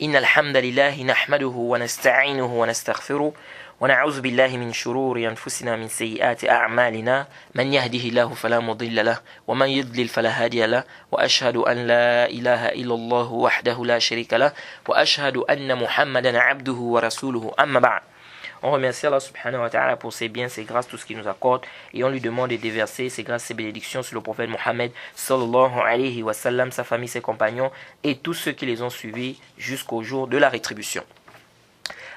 إن الحمد لله نحمده ونستعينه ونستغفره ونعوذ بالله من شرور أنفسنا من سيئات أعمالنا من يهده الله فلا مضل له ومن يضلل فلا هادي له وأشهد أن لا إله إلا الله وحده لا شريك له وأشهد أن محمدا عبده ورسوله أما بعد. On remercie Allah subhanahu wa ta'ala pour ses biens, ses grâces, tout ce qu'il nous accorde. Et on lui demande de déverser ses grâces, ses bénédictions sur le prophète Mohammed sallallahu alayhi wa sallam, sa famille, ses compagnons et tous ceux qui les ont suivis jusqu'au jour de la rétribution.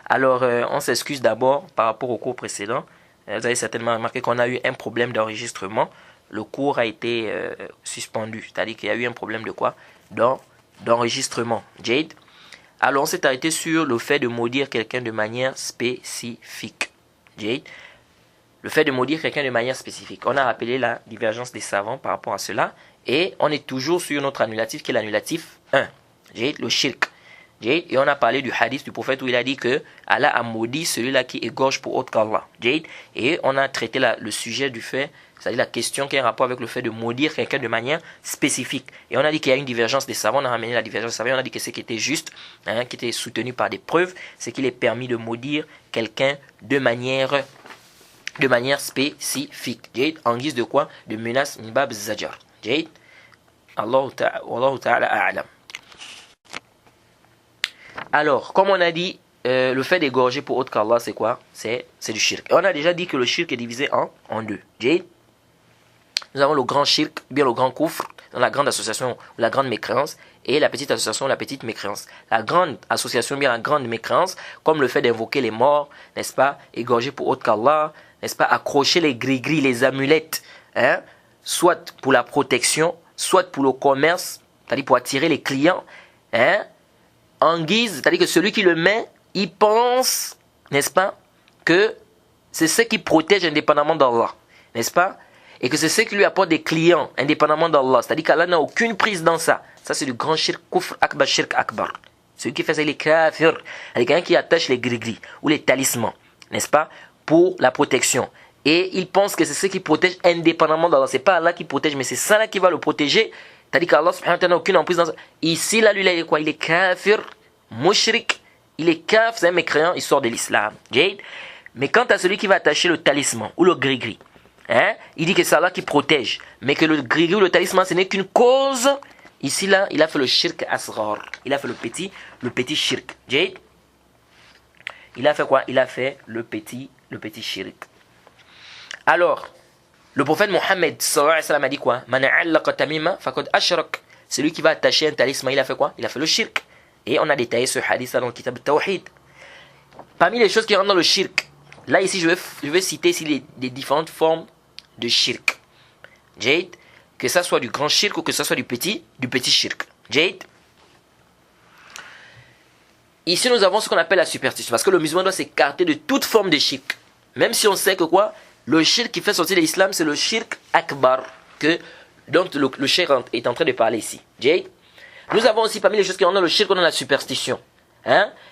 Alors, on s'excuse d'abord par rapport au cours précédent. Vous avez certainement remarqué qu'on a eu un problème d'enregistrement. Le cours a été suspendu. C'est-à-dire qu'il y a eu un problème de quoi? D'enregistrement. Jade. Alors, on s'est arrêté sur le fait de maudire quelqu'un de manière spécifique. Jade. Le fait de maudire quelqu'un de manière spécifique. On a rappelé la divergence des savants par rapport à cela. Et on est toujours sur notre annulatif qui est l'annulatif 1. Jade, le shirk. Jade. Et on a parlé du hadith du prophète où il a dit que Allah a maudit celui-là qui égorge pour autre qu'Allah. Jade. Et on a traité le sujet du fait, c'est-à-dire la question qui a un rapport avec le fait de maudire quelqu'un de manière spécifique. Et on a dit qu'il y a une divergence des savants, on a ramené la divergence des savants, on a dit que ce qui était juste, qui était soutenu par des preuves, c'est qu'il est permis de maudire quelqu'un de manière spécifique. Jade. En guise de quoi? De menace mbab zajar. Jade. Allahu ta'ala a'lam. Alors, comme on a dit, le fait d'égorger pour autre qu'Allah, c'est quoi? C'est du shirk. Et on a déjà dit que le shirk est divisé en deux. Jade. Nous avons le grand shirk, bien le grand kufr, dans la grande association, la grande mécréance, et la petite association, la petite mécréance. La grande association, bien la grande mécréance, comme le fait d'invoquer les morts, n'est-ce pas, égorger pour autre qu'Allah, n'est-ce pas, accrocher les gris-gris, les amulettes, soit pour la protection, soit pour le commerce, c'est-à-dire pour attirer les clients, en guise, c'est-à-dire que celui qui le met, il pense, n'est-ce pas, que c'est ce qui protège indépendamment d'Allah, n'est-ce pas? Et que c'est ce qui lui apporte des clients indépendamment d'Allah. C'est-à-dire qu'Allah n'a aucune prise dans ça. Ça, c'est du grand shirk, kufr akbar, shirk akbar. Celui qui fait ça, il est kafir. C'est quelqu'un qui attache les gris-gris ou les talismans, n'est-ce pas, pour la protection. Et il pense que c'est ce qui protège indépendamment d'Allah. C'est pas Allah qui protège, mais c'est ça là qui va le protéger. C'est-à-dire qu'Allah n'a aucune emprise dans ça. Ici, là, lui, il est quoi? Il est kafir, mushrik. Il est kafir, c'est un mécréant, il sort de l'islam. Jade. Mais quant à celui qui va attacher le talisman ou le gris-gris, il dit que c'est Allah qui protège, mais que le gris-gris ou le talisman, ce n'est qu'une cause. Ici, là, il a fait le shirk asghar. Il a fait le petit shirk. Jade. Il a fait quoi? Il a fait le petit shirk. Alors, le prophète Mohammed sallallahu alayhi wa sallam a dit quoi? Man allaqa tamima faqad ashrak. Celui qui va attacher un talisman, il a fait quoi? Il a fait le shirk. Et on a détaillé ce hadith dans le kitab Tawhid. Parmi les choses qui rentrent dans le shirk, là ici je vais citer ici les différentes formes de shirk. Jade, que ça soit du grand shirk ou que ça soit du petit shirk. Jade. Ici nous avons ce qu'on appelle la superstition, parce que le musulman doit s'écarter de toute forme de shirk. Même si on sait que quoi? Le shirk qui fait sortir de l'islam, c'est le shirk akbar, dont le cheikh est en train de parler ici. Jade. Nous avons aussi parmi les choses qui rentrent dans le shirk, on a la superstition.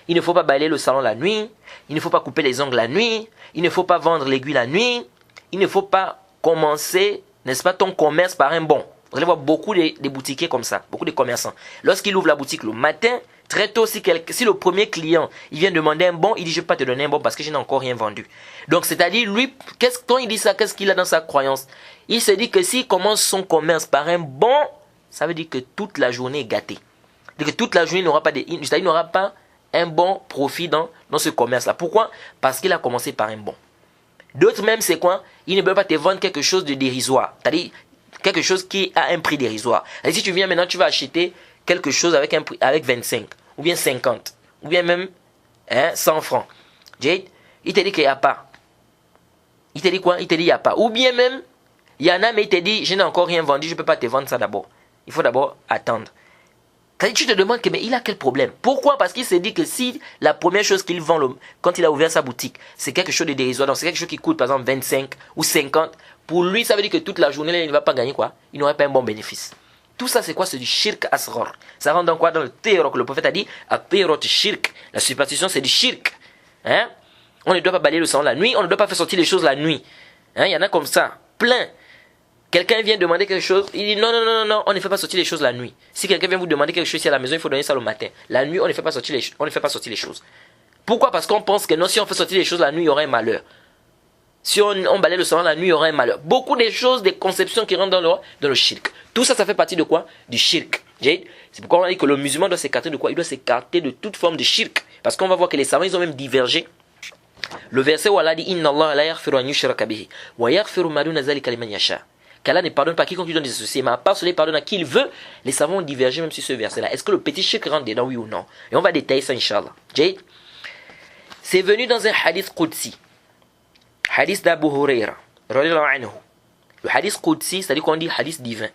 Il ne faut pas balayer le salon la nuit, il ne faut pas couper les ongles la nuit, il ne faut pas vendre l'aiguille la nuit, il ne faut pas commencer, n'est-ce pas, ton commerce par un bon. Vous allez voir beaucoup de boutiquiers comme ça, beaucoup de commerçants. Lorsqu'il ouvre la boutique le matin, très tôt, si le premier client il vient demander un bon, il dit je ne vais pas te donner un bon parce que je n'ai encore rien vendu. Donc c'est-à-dire lui, quand il dit ça, qu'est-ce qu'il a dans sa croyance? Il se dit que s'il commence son commerce par un bon, ça veut dire que toute la journée est gâtée. C'est-à-dire que toute la journée il n'aura pas un bon profit dans ce commerce-là. Pourquoi? Parce qu'il a commencé par un bon. D'autres même, c'est quoi? Il ne peut pas te vendre quelque chose de dérisoire. C'est-à-dire quelque chose qui a un prix dérisoire. Et si tu viens maintenant, tu vas acheter quelque chose avec un prix, avec 25, ou bien 50, ou bien même 100 francs. Jade, il te dit qu'il n'y a pas. Il te dit quoi? Il te dit qu'il n'y a pas. Ou bien même, il y en a, mais il te dit, je n'ai encore rien vendu, je ne peux pas te vendre ça d'abord. Il faut d'abord attendre. Tu te demandes mais il a quel problème? Pourquoi? Parce qu'il s'est dit que si la première chose qu'il vend quand il a ouvert sa boutique, c'est quelque chose de dérisoire, donc c'est quelque chose qui coûte par exemple 25 ou 50, pour lui ça veut dire que toute la journée il ne va pas gagner quoi? Il n'aurait pas un bon bénéfice. Tout ça c'est quoi? C'est du shirk asghar. Ça rentre dans quoi? Dans le théorème que le prophète a dit, at-théorot shirk. La superstition c'est du shirk. On ne doit pas balayer le sang la nuit, on ne doit pas faire sortir les choses la nuit. Il y en a comme ça, plein. Quelqu'un vient demander quelque chose, il dit non, non, non, non, non, on ne fait pas sortir les choses la nuit. Si quelqu'un vient vous demander quelque chose ici à la maison, il faut donner ça le matin. La nuit, on ne fait pas sortir les choses. Pourquoi? Parce qu'on pense que non, si on fait sortir les choses la nuit, il y aura un malheur. Si on balaye le salon la nuit, il y aura un malheur. Beaucoup de choses, des conceptions qui rentrent dans le shirk. Tout ça, ça fait partie de quoi? Du shirk. C'est pourquoi on dit que le musulman doit s'écarter de quoi? Il doit s'écarter de toute forme de shirk. Parce qu'on va voir que les savants, ils ont même divergé. Le verset où Allah dit Inna Allah la yaghfiru an yushraka bihi wa yaghfiru ma duna zalika liman yasha. Qu'Allah ne pardonne pas quiconque lui donne des associés, mais à part cela, il pardonne à qui il veut. Les savants ont divergé même sur ce verset-là. Est-ce que le petit shirk rentre dedans, oui ou non? Et on va détailler ça, Inch'Allah. C'est venu dans un hadith Qudsi. Hadith d'Abu Huraira. Le hadith Qudsi, c'est-à-dire qu'on dit hadith divin.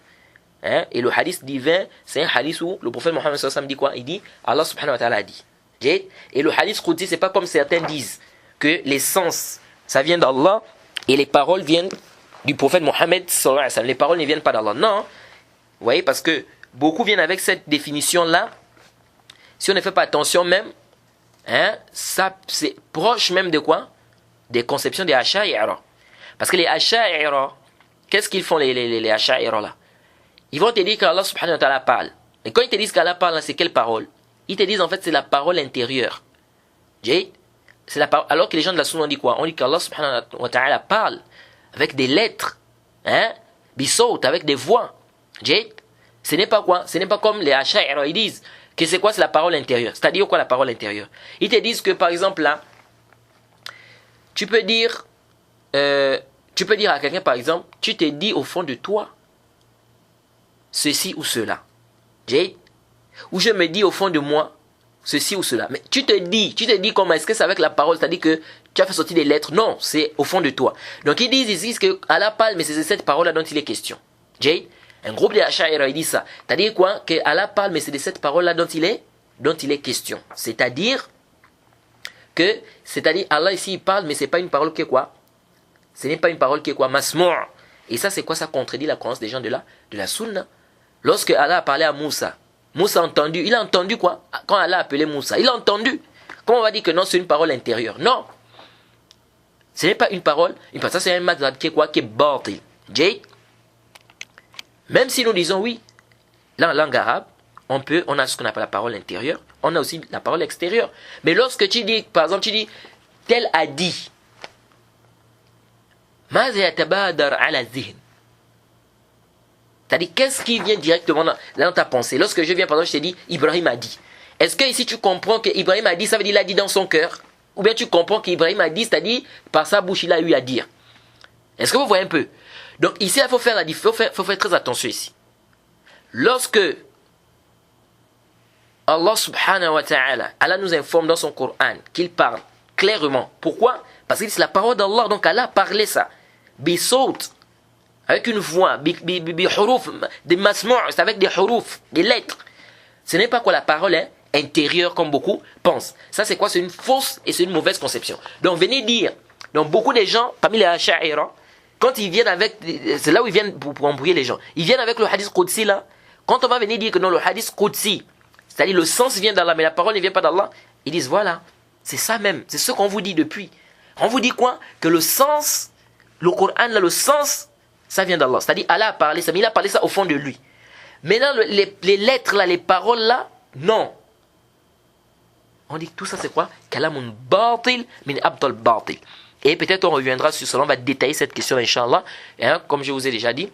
Et le hadith divin, c'est un hadith où le prophète Mohammed sallallahu alayhi wa sallam dit quoi? Il dit Allah subhanahu wa ta'ala a dit. Et le hadith Qudsi, c'est pas comme certains disent que les sens, ça vient d'Allah et les paroles viennent du prophète Mohammed sallallahu alayhi wa sallam. Les paroles ne viennent pas d'Allah. Non. Vous voyez, parce que beaucoup viennent avec cette définition-là. Si on ne fait pas attention même, ça c'est proche même de quoi? Des conceptions des Asha'ira. Parce que les Asha'ira, qu'est-ce qu'ils font les Asha'ira là? Ils vont te dire qu'Allah subhanahu wa ta'ala parle. Et quand ils te disent qu'Allah parle, c'est quelle parole? Ils te disent en fait c'est la parole intérieure. C'est la parole. Alors que les gens de la Sunna ont dit quoi? On dit qu'Allah subhanahu wa ta'ala parle avec des lettres. Bissaut, avec des voix. Ce n'est pas quoi? Ce n'est pas comme les Asha'ira, ils disent que c'est quoi? C'est la parole intérieure. C'est-à-dire quoi la parole intérieure? Ils te disent que par exemple là, tu peux dire à quelqu'un par exemple, tu te dis au fond de toi ceci ou cela. Ou je me dis au fond de moi ceci ou cela. Mais tu te dis comment? Est-ce que c'est avec la parole? C'est-à-dire que tu as fait sortir des lettres? Non, c'est au fond de toi. Donc ils disent ici que Allah parle, mais c'est cette parole-là dont il est question. Un groupe de Asha'ira, il dit ça. C'est-à-dire quoi? Que Allah parle, mais c'est de cette parole-là dont il est question. C'est-à-dire Allah ici il parle, mais c'est pas une parole qui est quoi? Ce n'est pas une parole qui est quoi? Masmou'. Et ça c'est quoi? Ça contredit la croyance des gens de la Sunna. Lorsque Allah a parlé à Moussa, Moussa a entendu. Il a entendu quoi? Quand Allah a appelé Moussa, il a entendu. Comment on va dire que non, c'est une parole intérieure? Non. Ce n'est pas une parole. Ça c'est un mazhab qui est quoi? Qui est batil. Même si nous disons oui, là en langue arabe, on a ce qu'on appelle la parole intérieure, on a aussi la parole extérieure. Mais lorsque tu dis, par exemple, tu dis, tel a dit, c'est-à-dire, qu'est-ce qui vient directement dans ta pensée? Lorsque je viens, par exemple, je te dis, Ibrahim a dit. Est-ce que ici tu comprends que Ibrahim a dit, ça veut dire qu'il a dit dans son cœur? Ou bien tu comprends qu'Ibrahim a dit, c'est-à-dire, par sa bouche, il a eu à dire. Est-ce que vous voyez un peu? Donc ici, il faut faire faut faire très attention ici. Lorsque Allah subhanahu wa ta'ala, Allah nous informe dans son Coran qu'il parle clairement. Pourquoi? Parce que c'est la parole d'Allah, donc Allah a parlé ça. Bisaut, avec une voix, bi huruf, des masmou', c'est avec des huruf, des lettres. Ce n'est pas quoi la parole intérieure comme beaucoup pensent. Ça c'est quoi? C'est une fausse et c'est une mauvaise conception. Donc venez dire, donc beaucoup de gens, parmi les Asha'ira, quand ils viennent avec, c'est là où ils viennent pour embrouiller les gens. Ils viennent avec le hadith Qudsi là. Quand on va venir dire que non, le hadith Qudsi, c'est-à-dire le sens vient d'Allah, mais la parole ne vient pas d'Allah, ils disent voilà, c'est ça même, c'est ce qu'on vous dit depuis. On vous dit quoi? Que le sens, le Coran là, le sens, ça vient d'Allah. C'est-à-dire Allah a parlé ça, mais il a parlé ça au fond de lui. Maintenant, les lettres là, les paroles là, non. On dit que tout ça c'est quoi? Kalamun batil min abdal batil. Et peut-être on reviendra sur cela, on va détailler cette question, Inch'Allah. Comme je vous ai déjà dit,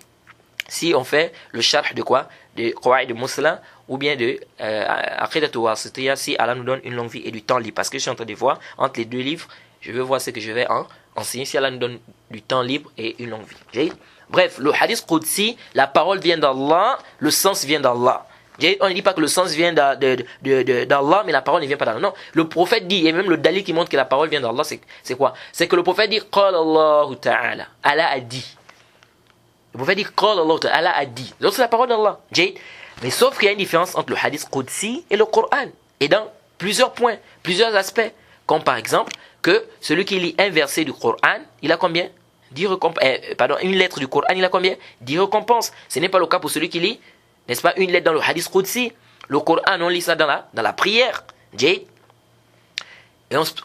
si on fait le sharh de quoi? De Qawaid de Muslim ou bien de Aqidatu Wasitiyya, si Allah nous donne une longue vie et du temps libre. Parce que je suis en train de voir entre les deux livres, je veux voir ce que je vais enseigner si Allah nous donne du temps libre et une longue vie. Bref, le hadith Qudsi, la parole vient d'Allah, le sens vient d'Allah. On ne dit pas que le sens vient d'Allah, mais la parole ne vient pas d'Allah. Non, le prophète dit, et même le dalil qui montre que la parole vient d'Allah, c'est quoi? C'est que le prophète dit, Qala Allahu Ta'ala, Allah a dit. Le prophète dit, Qala Allahu Ta'ala, Allah a dit. Donc c'est la parole d'Allah. Mais sauf qu'il y a une différence entre le hadith Qudsi et le Coran. Et dans plusieurs points, plusieurs aspects. Comme par exemple, que celui qui lit un verset du Coran, il a combien? 10 récompenses. Une lettre du Coran, il a combien? 10 récompenses. Ce n'est pas le cas pour celui qui lit, n'est-ce pas, une lettre dans le hadith Qudsi. Le Coran, on lit ça dans la prière. Et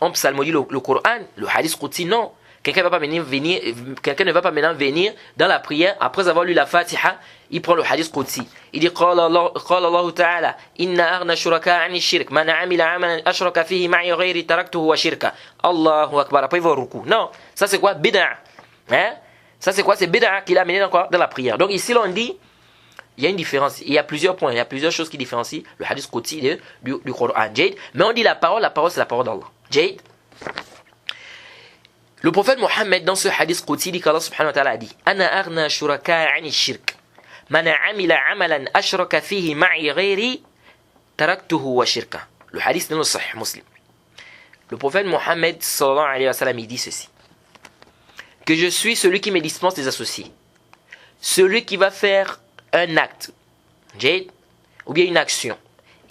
on psalmodie le Coran. Le hadith Qudsi, non. Quelqu'un quelqu'un ne va pas maintenant venir dans la prière après avoir lu la Fatiha, il prend le hadith Qudsi. Il dit قال الله تعالى إن أغنى الشركاء عن الشرك من عمل عملا أشرك فيه معي غيري تركته وشركه الله أكبر. Après il va au ruku. Non, ça c'est quoi? Bid'a. Hein? Ça c'est quoi? C'est bid'a qu'il a amené dans la prière. Donc ici l'on dit il y a une différence, il y a plusieurs points, il y a plusieurs choses qui différencient le hadith Qudsi du Coran. Jade. Mais on dit la parole c'est la parole d'Allah. Jade. Le prophète Mohammed dans ce hadith Qudsi dit qu'Allah subhanahu wa ta'ala a dit Ana aghna shuraka ani shirk man amila amalan ashraka fihi ma'i ghairi taraktuhu wa shirka. Le hadith est dans le Sahih Muslim. Le prophète Mohammed sallallahu alayhi wa sallam il dit ceci que je suis celui qui me dispense des associés, celui qui va faire un acte, Jade, ou bien une action,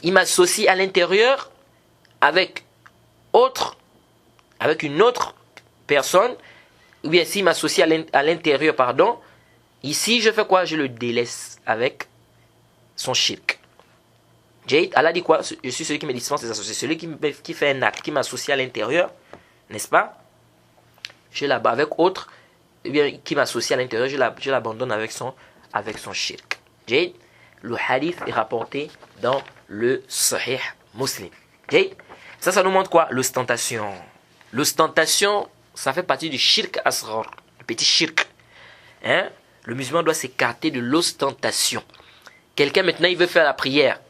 il m'associe à l'intérieur avec une autre personne, ou bien s'il m'associe à l'intérieur, ici je fais quoi? Je le délaisse avec son shirk. Jade, Allah dit quoi? Je suis celui qui me dispense des associés, celui qui fait un acte, qui m'associe à l'intérieur, n'est-ce pas? Je l'abandonne avec autre, ou bien qui m'associe à l'intérieur, je l'abandonne avec son shirk. Jade, le hadith est rapporté dans le Sahih Muslim. Jade, ça nous montre quoi? L'ostentation. L'ostentation, ça fait partie du shirk asghar, le petit shirk. Hein? Le musulman doit s'écarter de l'ostentation. Quelqu'un maintenant, il veut faire la prière.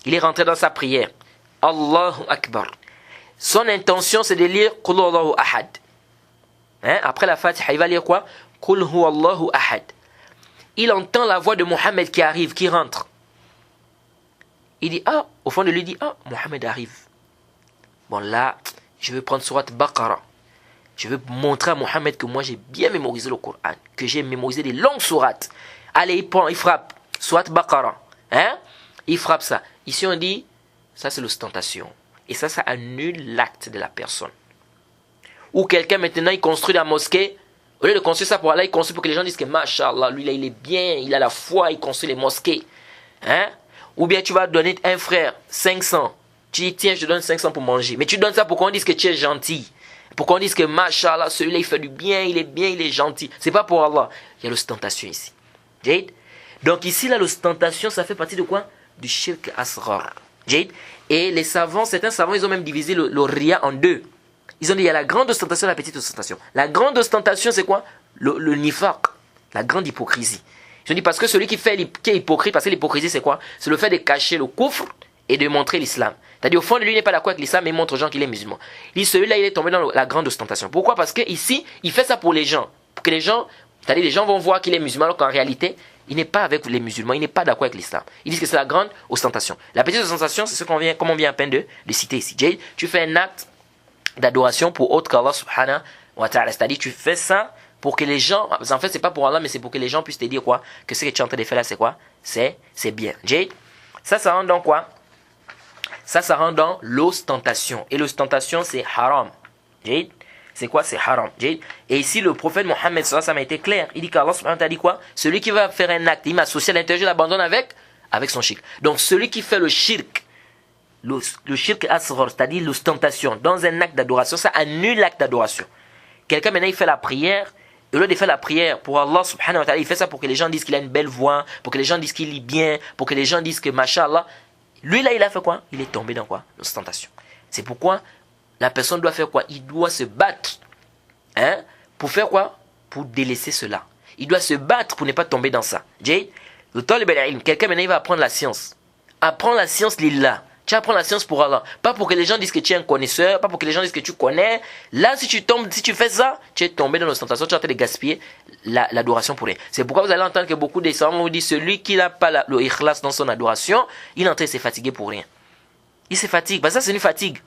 Il est rentré dans sa prière. Allahu Akbar. Son intention, c'est de lire Qul Huwallahu Ahad. Hein? Après la Fatiha, il va lire quoi? Qul Huwallahu Ahad. Il entend la voix de Mohammed qui arrive, qui rentre. Il dit, au fond de lui, il dit, Mohammed arrive. Bon là, je vais prendre Surat Baqarah. Je vais montrer à Mohammed que moi j'ai bien mémorisé le Coran, que j'ai mémorisé des longues sourates. Allez, il frappe. Surat Baqarah. Hein? Il frappe ça. Ici on dit, ça c'est l'ostentation. Et ça annule l'acte de la personne. Ou quelqu'un maintenant, il construit la mosquée. Au lieu de construire ça pour Allah, il construit pour que les gens disent que Masha'Allah, lui là il est bien, il a la foi, il construit les mosquées. Hein? Ou bien tu vas donner un frère 500. Tu dis tiens, je te donne 500 pour manger. Mais tu donnes ça pour qu'on dise que tu es gentil. Pour qu'on dise que Masha'Allah, celui-là il fait du bien, il est gentil. C'est pas pour Allah. Il y a l'ostentation ici. Jade? Donc ici là, l'ostentation, ça fait partie de quoi? Du shirk asghar. Jade? Et les savants, certains savants, ils ont même divisé le riya en deux. Ils ont dit il y a la grande ostentation et la petite ostentation. La grande ostentation, c'est quoi? Le nifaq, la grande hypocrisie. Ils ont dit parce que celui qui est hypocrite, parce que l'hypocrisie, c'est quoi? C'est le fait de cacher le kufr et de montrer l'islam. C'est-à-dire au fond de lui, il n'est pas d'accord avec l'islam, mais il montre aux gens qu'il est musulman. Il dit celui-là, il est tombé dans la grande ostentation. Pourquoi? Parce que ici, il fait ça pour les gens. Pour que les gens, c'est-à-dire les gens vont voir qu'il est musulman, alors qu'en réalité, il n'est pas avec les musulmans, il n'est pas d'accord avec l'islam. Ils disent que c'est la grande ostentation. La petite ostentation, c'est ce comme on vient à peine de citer ici. Jade, tu fais un acte d'adoration pour autre qu'Allah subhanahu wa ta'ala. C'est-à-dire tu fais ça pour que les gens, en fait c'est pas pour Allah mais c'est pour que les gens puissent te dire quoi? Que ce que tu es en train de faire là c'est quoi? C'est bien. Jade, ça rentre dans quoi? Ça rentre dans l'ostentation. Et l'ostentation c'est haram. Jade, c'est quoi? C'est haram. Jade. Et ici le prophète Mohammed sallallahu alayhi wa sallam a été clair. Il dit qu'Allah subhanahu wa ta'ala dit quoi? Celui qui va faire un acte, il m'associe à l'intérieur, je l'abandonne avec son shirk. Donc celui qui fait le shirk, le shirk asghar, c'est-à-dire l'ostentation, dans un acte d'adoration, ça annule l'acte d'adoration. Quelqu'un maintenant il fait la prière, et au lieu de faire la prière pour Allah subhanahu wa ta'ala, il fait ça pour que les gens disent qu'il a une belle voix, pour que les gens disent qu'il lit bien, pour que les gens disent que mashallah. Lui là il a fait quoi? Il est tombé dans quoi? L'ostentation. C'est pourquoi la personne doit faire quoi? Il doit se battre. Hein? Pour faire quoi? Pour délaisser cela. Il doit se battre pour ne pas tomber dans ça. Jade, le talib al-ilm, quelqu'un maintenant il va apprendre la science. Apprendre la science lillah. Tu apprends la science pour Allah. Pas pour que les gens disent que tu es un connaisseur, pas pour que les gens disent que tu connais. Là, si tu fais ça, tu es tombé dans l'ostentation, tu es en train de gaspiller l'adoration pour rien. C'est pourquoi vous allez entendre que beaucoup des savants vous disent celui qui n'a pas le ikhlas dans son adoration, il est en train de se fatiguer pour rien. Il se fatigue. Ça, c'est une fatigue.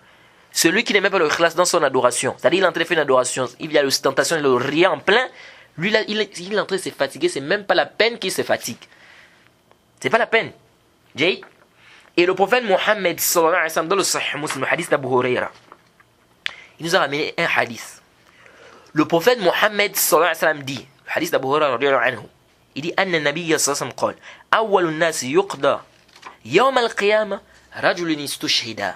Celui qui n'aime pas le ikhlas dans son adoration, c'est-à-dire il est en train de faire une adoration, il y a l'ostentation, le rien en plein, lui là, il est en train de se fatiguer, c'est même pas la peine qu'il se fatigue. C'est pas la peine. Jade. Et le prophète Mohammed sallallahu alayhi wa sallam dans le Sahih Muslim, le hadith d'Abu Huraira, il nous a ramené un hadith. Le prophète Mohammed sallallahu alayhi wa sallam dit, le hadith d'Abu Huraira radiyallahu anhu, il dit anna nabiyya sallallahu alayhi wa sallam qala awwalu an-nas yuqda yawm al-qiyamah rajulun istushhida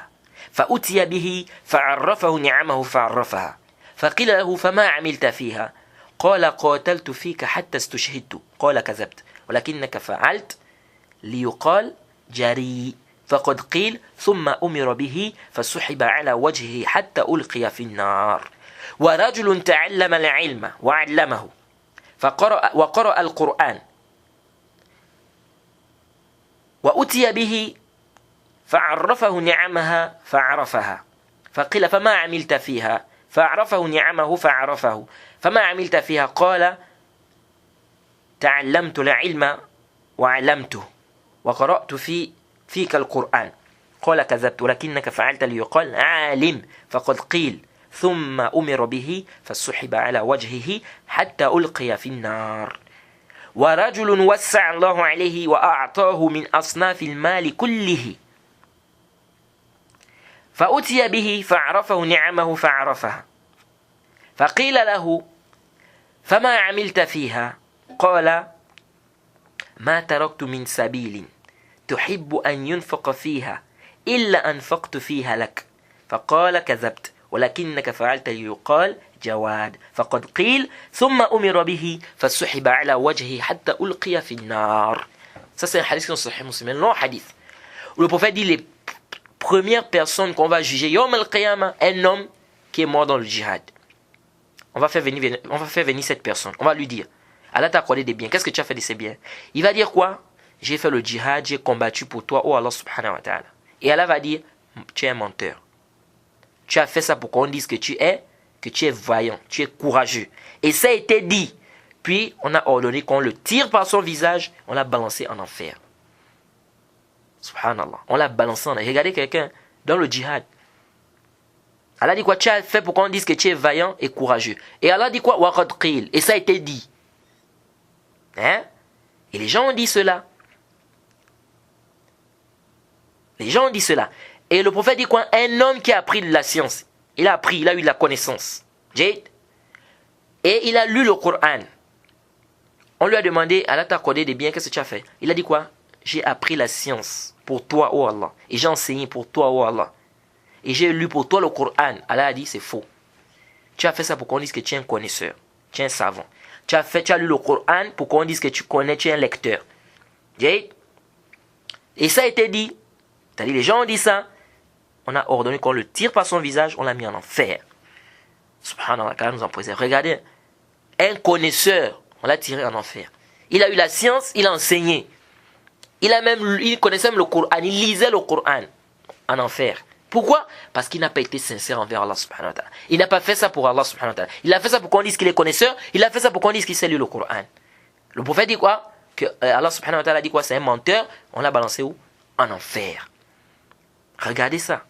فأتي به فعرفه نعمه فعرفها فقيل له فما عملت فيها قال قاتلت فيك حتى استشهدت قال كذبت ولكنك فعلت ليقال جريء فقد قيل ثم أمر به فسحب على وجهه حتى ألقي في النار ورجل تعلم العلم وعلمه وقرأ القرآن وأتي به فعرفه نعمها فعرفها فقيل فما عملت فيها فعرفه نعمه فعرفه فما عملت فيها قال تعلمت العلم وعلمته وقرأت فيك القرآن قال كذبت ولكنك فعلت ليقال عالم فقد قيل ثم أمر به فسحب على وجهه حتى ألقي في النار ورجل وسع الله عليه وأعطاه من أصناف المال كله فأتي به فعرفه نعمه فعرفها فقيل له فما عملت فيها قال ما تركت من سبيل تحب أن ينفق فيها إلا أنفقت فيها لك فقال كذبت ولكنك فعلت ليقال جواد فقد قيل ثم أمر به فسحب على وجهه حتى ألقي في النار. Ça c'est un hadith qui est sahih muslim, un long hadith où le prophète dit les premières personnes qu'on va juger Yom al-Qiyamah, un homme qui est mort dans le djihad. On va faire venir cette personne, on va lui dire Allah t'a accordé des biens, qu'est-ce que tu as fait de ces biens? Il va dire quoi? J'ai fait le djihad, j'ai combattu pour toi, oh Allah subhanahu wa ta'ala. Et Allah va dire, tu es un menteur. Tu as fait ça pour qu'on dise que tu es vaillant, tu es courageux. Et ça a été dit. Puis on a ordonné qu'on le tire par son visage, on l'a balancé en enfer. Subhanallah. On l'a balancé en enfer. Regardez quelqu'un dans le djihad. Allah dit quoi? Tu as fait pour qu'on dise que tu es vaillant et courageux. Et Allah dit quoi? Waqad qil. Et ça a été dit. Hein? Et les gens ont dit cela. Les gens ont dit cela. Et le prophète dit quoi? Un homme qui a appris de la science. Il a appris, il a eu de la connaissance. Et il a lu le Coran. On lui a demandé, Allah t'a accordé des biens, qu'est-ce que tu as fait? Il a dit quoi? J'ai appris la science pour toi, oh Allah. Et j'ai enseigné pour toi, oh Allah. Et j'ai lu pour toi le Coran. Allah a dit, c'est faux. Tu as fait ça pour qu'on dise que tu es un connaisseur. Tu es un savant. Tu as lu le Coran pour qu'on dise que tu connais, tu es un lecteur. Et ça a été dit. C'est-à-dire, les gens ont dit ça. On a ordonné qu'on le tire par son visage, on l'a mis en enfer. Subhanallah, qu'Allah nous en préserve. Regardez, un connaisseur, on l'a tiré en enfer. Il a eu la science, il a enseigné. Il connaissait même le Coran, il lisait le Coran en enfer. Pourquoi? Parce qu'il n'a pas été sincère envers Allah subhanahu wa ta'ala. Il n'a pas fait ça pour Allah subhanahu wa ta'ala. Il a fait ça pour qu'on dise qu'il est connaisseur, il a fait ça pour qu'on dise qu'il sait lire le Coran. Le prophète dit quoi? Que Allah subhanahu wa ta'ala dit quoi? C'est un menteur, on l'a balancé où? En enfer. Regardez ça.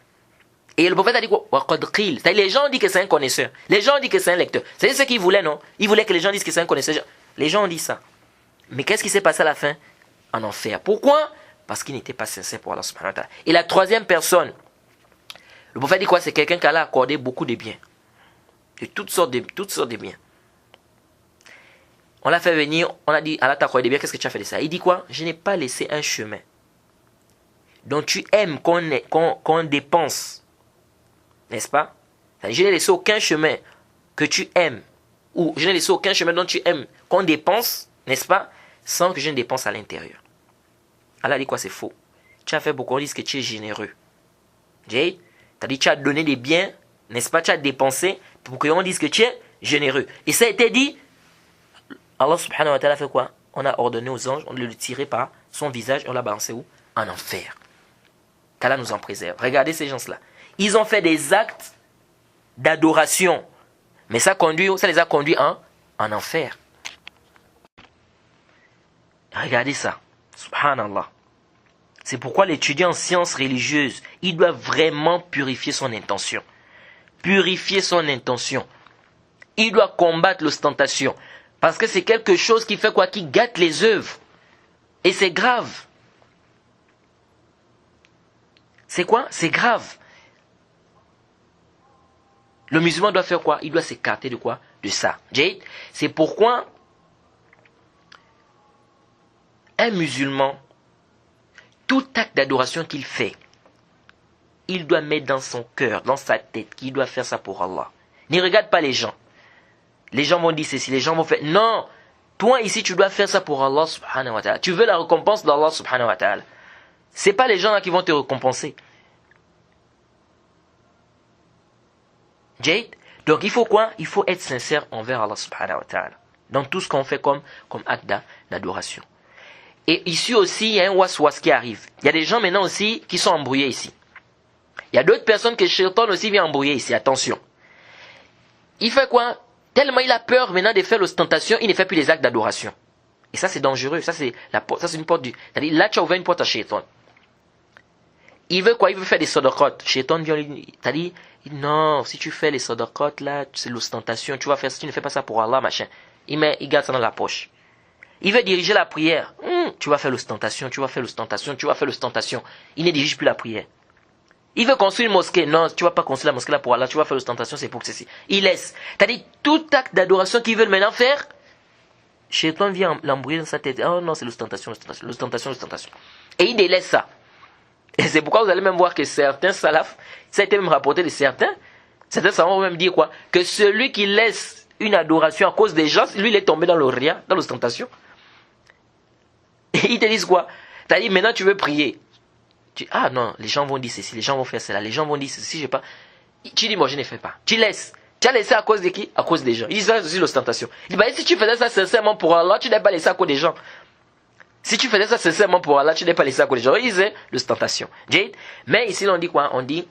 Et le prophète a dit quoi? C'est-à-dire, les gens disent que c'est un connaisseur. Les gens disent que c'est un lecteur. C'est ce qu'ils voulaient, non? Ils voulaient que les gens disent que c'est un connaisseur. Les gens ont dit ça. Mais qu'est-ce qui s'est passé à la fin? En enfer. Pourquoi? Parce qu'il n'était pas sincère pour Allah subhanahu wa ta'ala. Et la troisième personne, le prophète dit quoi? C'est quelqu'un qui a accordé beaucoup de biens. De toutes sortes de biens. On l'a fait venir, on a dit, Allah t'a accordé des biens, qu'est-ce que tu as fait de ça? Il dit quoi? Je n'ai pas laissé un chemin dont tu aimes qu'on dépense. N'est-ce pas? Je n'ai laissé aucun chemin que tu aimes, ou je n'ai laissé aucun chemin dont tu aimes qu'on dépense, n'est-ce pas? Sans que je ne dépense à l'intérieur. Allah dit quoi? C'est faux. Tu as fait pour qu'on dise que tu es généreux. Tu as donné des biens, n'est-ce pas? Tu as dépensé pour qu'on dise que tu es généreux. Et ça a été dit, Allah subhanahu wa ta'ala fait quoi? On a ordonné aux anges, on le tirait par son visage et on l'a balancé où? En enfer. Qu'Allah nous en préserve. Regardez ces gens-là. Ils ont fait des actes d'adoration. Mais ça les a conduits en enfer. Regardez ça. Subhanallah. C'est pourquoi l'étudiant en sciences religieuses, il doit vraiment purifier son intention. Purifier son intention. Il doit combattre l'ostentation. Parce que c'est quelque chose qui fait quoi? Qui gâte les œuvres. Et c'est grave. C'est quoi? C'est grave. Le musulman doit faire quoi? Il doit s'écarter de quoi? De ça. C'est pourquoi un musulman, tout acte d'adoration qu'il fait, il doit mettre dans son cœur, dans sa tête, qu'il doit faire ça pour Allah. Ne regarde pas les gens. Les gens vont dire ceci, les gens vont faire... Non, toi ici, tu dois faire ça pour Allah subhanahu wa ta'ala. Tu veux la récompense d'Allah subhanahu wa ta'ala. Ce n'est pas les gens là qui vont te récompenser. Jade. Donc il faut quoi? Il faut être sincère envers Allah subhanahu wa ta'ala. Dans tout ce qu'on fait comme acte d'adoration. Et ici aussi, il y a un was-was qui arrive. Il y a des gens maintenant aussi qui sont embrouillés ici. Il y a d'autres personnes que Shaitan aussi vient embrouiller ici. Attention. Il fait quoi? Tellement il a peur maintenant de faire l'ostentation, il ne fait plus les actes d'adoration. Et ça c'est dangereux. Ça c'est une porte du... C'est-à-dire, là tu as ouvert une porte à Shaitan. Il veut quoi? Il veut faire des sadaqat. Shaitan vient lui... C'est-à-dire, non, si tu fais les sadaqat là, c'est l'ostentation. Tu vas faire ça, tu ne fais pas ça pour Allah, machin. Il garde ça dans la poche. Il veut diriger la prière. Tu vas faire l'ostentation, tu vas faire l'ostentation, tu vas faire l'ostentation. Il ne dirige plus la prière. Il veut construire une mosquée. Non, tu ne vas pas construire la mosquée là pour Allah, tu vas faire l'ostentation, c'est pour ceci. Il laisse. C'est-à-dire, tout acte d'adoration qu'il veut maintenant faire, Shaitan vient l'embrouiller dans sa tête. Oh non, c'est l'ostentation, l'ostentation, l'ostentation, l'ostentation. Et il délaisse ça. Et c'est pourquoi vous allez même voir que certains salafs, ça a été même rapporté de certains salafs vont même dire quoi? Que celui qui laisse une adoration à cause des gens, lui il est tombé dans le ria, dans l'ostentation. Et ils te disent quoi? C'est-à-dire maintenant tu veux prier. Ah non, les gens vont dire ceci, les gens vont faire cela, les gens vont dire ceci, j'ai pas. Tu dis moi je ne fais pas. Tu laisses. Tu as laissé à cause de qui? À cause des gens. Ils disent ça c'est l'ostentation. Il dit bah si tu faisais ça sincèrement pour Allah, tu n'as pas laissé à cause des gens. Si tu faisais ça sincèrement pour Allah, tu n'es pas laissé à cause des gens. Ils disaient l'ostentation. Mais ici, on dit quoi? On dit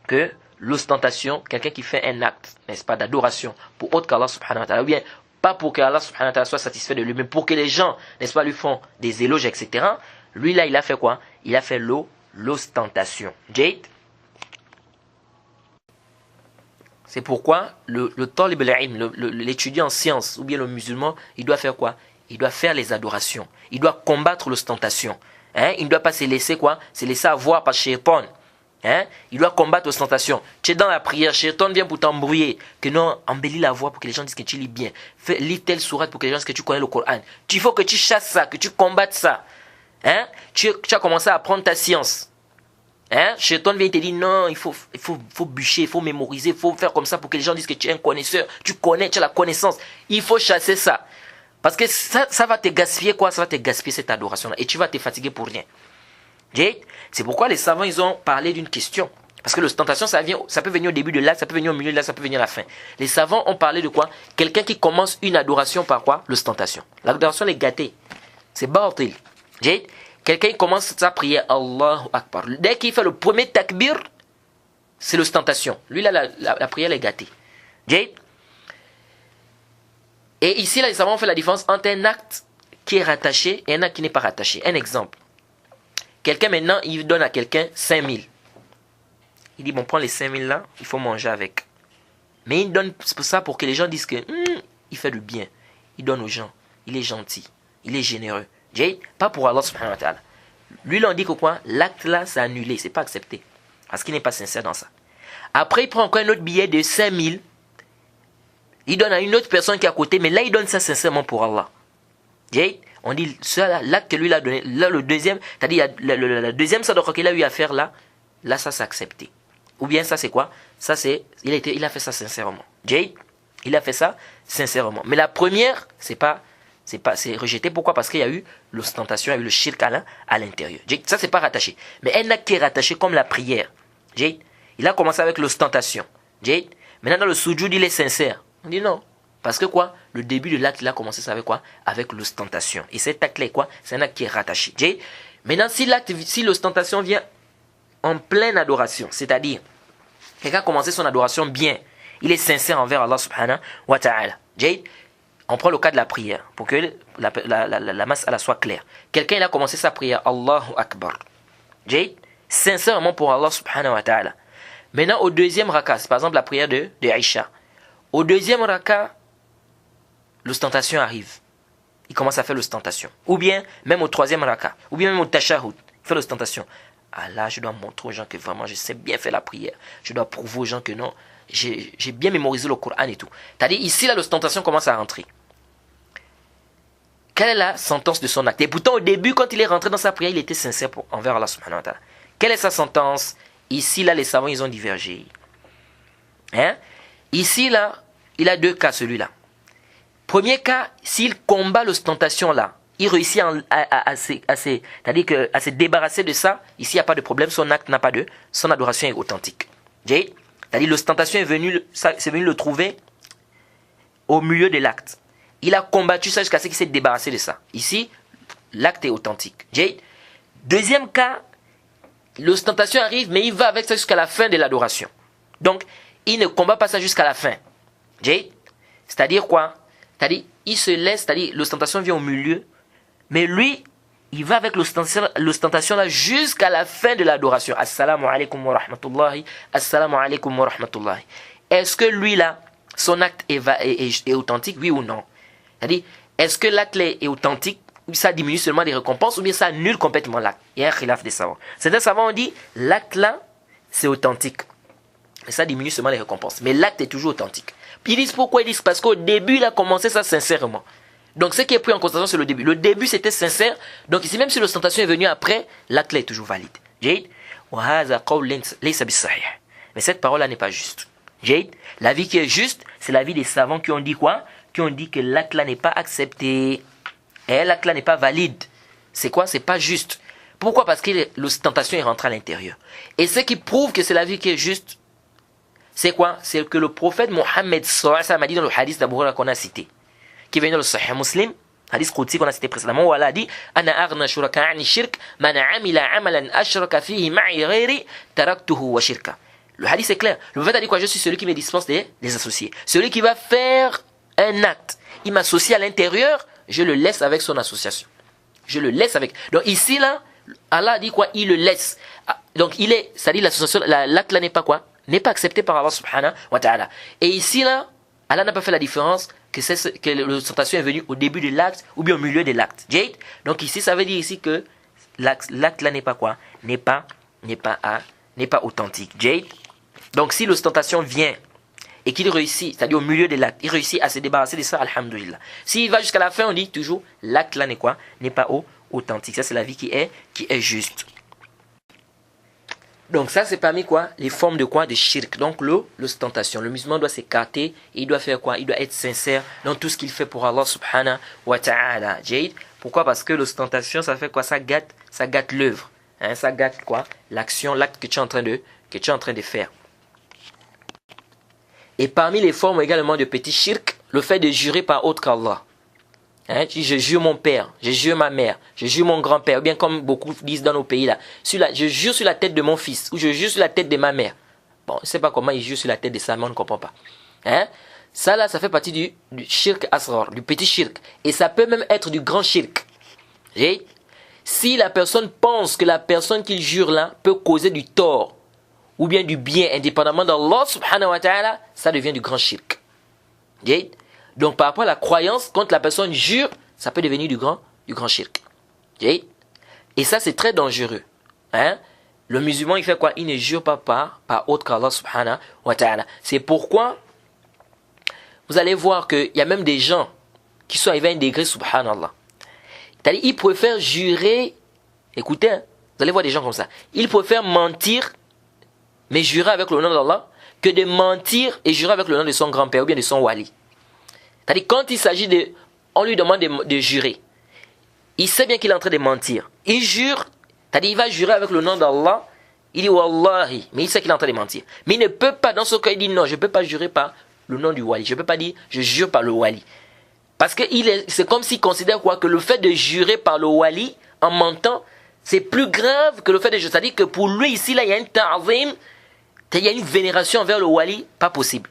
que l'ostentation, quelqu'un qui fait un acte, n'est-ce pas, d'adoration pour autre qu'Allah subhanahu wa ta'ala, ou bien pas pour que Allah subhanahu wa ta'ala soit satisfait de lui, mais pour que les gens, n'est-ce pas, lui font des éloges, etc. Lui là, il a fait quoi? Il a fait l'ostentation. Jade. C'est pourquoi le talib al-ilm, l'étudiant en sciences, ou bien le musulman, il doit faire quoi? Il doit faire les adorations. Il doit combattre l'ostentation. Il ne doit pas se laisser quoi? Se laisser avoir par Shaitan. Il doit combattre l'ostentation. Tu es dans la prière, Shaitan vient pour t'embrouiller. Que non, embellis la voix pour que les gens disent que tu lis bien. Lis telle sourate pour que les gens disent que tu connais le Coran. Il faut que tu chasses ça, que tu combattes ça. Tu as commencé à apprendre ta science. Shaitan vient te dire non, il faut bûcher, il faut mémoriser, il faut faire comme ça pour que les gens disent que tu es un connaisseur. Tu connais, tu as la connaissance. Il faut chasser ça. Parce que ça va te gaspiller quoi? Ça va te gaspiller cette adoration-là. Et tu vas te fatiguer pour rien. C'est pourquoi les savants, ils ont parlé d'une question. Parce que l'ostentation, ça peut venir au début de l'acte, ça peut venir au milieu de l'acte, ça peut venir à la fin. Les savants ont parlé de quoi? Quelqu'un qui commence une adoration par quoi? L'ostentation. L'adoration est gâtée. C'est batil. Quelqu'un qui commence sa prière, Allahu Akbar. Dès qu'il fait le premier takbir, c'est l'ostentation. Lui, là, la prière est gâtée. Et ici, là, les savants ont fait la différence entre un acte qui est rattaché et un acte qui n'est pas rattaché. Un exemple. Quelqu'un maintenant, il donne à quelqu'un 5000. Il dit, bon, prends les 5000 là, il faut manger avec. Mais il donne ça pour que les gens disent que il fait du bien. Il donne aux gens. Il est gentil. Il est généreux. Pas pour Allah subhanahu wa ta'ala. Lui, là, on dit que quoi? L'acte là, c'est annulé. C'est pas accepté. Parce qu'il n'est pas sincère dans ça. Après, il prend encore un autre billet de 5000. Il donne à une autre personne qui est à côté, mais là, il donne ça sincèrement pour Allah. On dit, l'acte que lui a donné, là, le deuxième, c'est-à-dire, la deuxième sadaqa qu'il a eu à faire là, ça, c'est accepté. Ou bien, ça, c'est quoi? Ça, c'est, il a fait ça sincèrement. Il a fait ça sincèrement. Mais la première, c'est rejeté. Pourquoi? Parce qu'il y a eu l'ostentation, il y a eu le shirk à l'intérieur. Ça, c'est pas rattaché. Mais un acte qui est rattaché comme la prière. Il a commencé avec l'ostentation. Maintenant, dans le sujoud, il est sincère. On dit non. Parce que quoi? Le début de l'acte, il a commencé ça avec quoi? Avec l'ostentation. Et cet acte-là est quoi? C'est un acte qui est rattaché. Maintenant, si l'ostentation vient en pleine adoration, c'est-à-dire, quelqu'un a commencé son adoration bien, il est sincère envers Allah subhanahu wa ta'ala. On prend le cas de la prière, pour que la masse soit claire. Quelqu'un, il a commencé sa prière, Allahu Akbar. Sincèrement pour Allah subhanahu wa ta'ala. Maintenant, au deuxième raka, c'est par exemple la prière de Aïcha. Au deuxième raka, l'ostentation arrive. Il commence à faire l'ostentation. Ou bien, même au troisième raka. Ou bien même au tashahhud. Il fait l'ostentation. Ah là, je dois montrer aux gens que vraiment, je sais bien faire la prière. Je dois prouver aux gens que non, j'ai bien mémorisé le Coran et tout. C'est-à-dire, ici, là, l'ostentation commence à rentrer. Quelle est la sentence de son acte? Et pourtant, au début, quand il est rentré dans sa prière, il était sincère envers Allah subhanahu wa ta'ala. Quelle est sa sentence? Ici, là, les savants, ils ont divergé. Ici, là, il a deux cas, celui-là. Premier cas, s'il combat l'ostentation là, il réussit c'est-à-dire à se débarrasser de ça, ici il n'y a pas de problème, son acte n'a pas de, son adoration est authentique. C'est-à-dire l'ostentation c'est venu le trouver au milieu de l'acte. Il a combattu ça jusqu'à ce qu'il s'est débarrassé de ça. Ici, l'acte est authentique. Deuxième cas, l'ostentation arrive, mais il va avec ça jusqu'à la fin de l'adoration. Donc, il ne combat pas ça jusqu'à la fin. C'est-à-dire quoi? C'est-à-dire, il se laisse, c'est-à-dire, l'ostentation vient au milieu, mais lui, il va avec l'ostentation là jusqu'à la fin de l'adoration. Assalamu alaikum wa rahmatullahi, assalamu alaikum wa rahmatullahi. Est-ce que lui là, son acte est authentique, oui ou non? C'est-à-dire, est-ce que l'acte est authentique, ou ça diminue seulement des récompenses, ou bien ça annule complètement l'acte? Il y a un khilaf des savants. Certains savants ont dit, l'acte là, c'est authentique. Et ça diminue seulement les récompenses. Mais l'acte est toujours authentique. Puis ils disent pourquoi? Ils disent parce qu'au début, il a commencé ça sincèrement. Donc ce qui est pris en considération, c'est le début. Le début, c'était sincère. Donc ici, même si l'ostentation est venue après, l'acte là est toujours valide. Mais cette parole-là n'est pas juste. La vie qui est juste, c'est la vie des savants qui ont dit quoi? Qui ont dit que l'acte là n'est pas accepté. Et l'acte là n'est pas valide. C'est quoi? C'est pas juste. Pourquoi? Parce que l'ostentation est rentrée à l'intérieur. Et ce qui prouve que c'est la vie qui est juste, c'est quoi? C'est que le prophète Mohammed sallallahu alayhi wa sallam a dit dans le hadith d'Abu Huraira qu'on a cité, qui vient dans le Sahih Muslim, hadith Qudsi qu'on a cité précédemment, où Allah a dit Ana aghna shuraka ani shirk, man amila amalan ashraka fihi ma'i ghayri, taraktuhu wa shirka. Le hadith est clair. Le prophète a dit quoi? Je suis celui qui me dispense des associés. Celui qui va faire un acte, il m'associe à l'intérieur, je le laisse avec son association. Je le laisse avec. Donc ici là, Allah a dit quoi? Il le laisse. Donc il est, c'est-à-dire l'association, l'acte là n'est pas quoi? N'est pas accepté par Allah subhanahu wa ta'ala. Et ici là, Allah n'a pas fait la différence que l'ostentation est venue au début de l'acte ou bien au milieu de l'acte. Donc ici, ça veut dire ici que l'acte là n'est pas quoi? N'est pas authentique. Donc si l'ostentation vient et qu'il réussit, c'est-à-dire au milieu de l'acte, il réussit à se débarrasser de ça, alhamdulillah. S'il va jusqu'à la fin, on dit toujours l'acte là n'est quoi? N'est pas authentique. Ça c'est la vie qui est juste. Donc ça c'est parmi quoi? Les formes de quoi? De shirk. Donc l'ostentation. Le musulman doit s'écarter et il doit faire quoi? Il doit être sincère dans tout ce qu'il fait pour Allah subhanahu wa ta'ala. Pourquoi? Parce que l'ostentation ça fait quoi? Ça gâte l'œuvre. Ça gâte quoi? L'action, l'acte que tu es en train de faire. Et parmi les formes également de petit shirk, le fait de jurer par autre qu'Allah. Je jure mon père, je jure ma mère, je jure mon grand-père, ou bien comme beaucoup disent dans nos pays là, je jure sur la tête de mon fils, ou je jure sur la tête de ma mère. Bon, je ne sais pas comment il jure sur la tête de sa mère, on ne comprend pas. Ça là, ça fait partie du shirk asghar, du petit shirk. Et ça peut même être du grand shirk. Si la personne pense que la personne qu'il jure là peut causer du tort, ou bien du bien, indépendamment d'Allah subhanahu wa ta'ala, ça devient du grand shirk. Donc par rapport à la croyance, quand la personne jure, ça peut devenir du grand shirk. Et ça c'est très dangereux. Le musulman il fait quoi? Il ne jure pas par autre qu'Allah subhanahu wa ta'ala. C'est pourquoi vous allez voir qu'il y a même des gens qui sont arrivés à un degré subhanallah. C'est-à-dire ils préfèrent jurer, écoutez, vous allez voir des gens comme ça. Ils préfèrent mentir, mais jurer avec le nom d'Allah, que de mentir et jurer avec le nom de son grand-père ou bien de son wali. C'est-à-dire, quand il s'agit de... On lui demande de jurer. Il sait bien qu'il est en train de mentir. Il jure, c'est-à-dire, il va jurer avec le nom d'Allah. Il dit, Wallahi, mais il sait qu'il est en train de mentir. Mais il ne peut pas, dans ce cas, il dit, non, je ne peux pas jurer par le nom du wali. Je ne peux pas dire, je jure par le wali. Parce que c'est comme s'il considère quoi? Que le fait de jurer par le wali, en mentant, c'est plus grave que le fait de jurer. C'est-à-dire que pour lui, ici, là, il y a une ta'zim, il y a une vénération envers le wali, pas possible.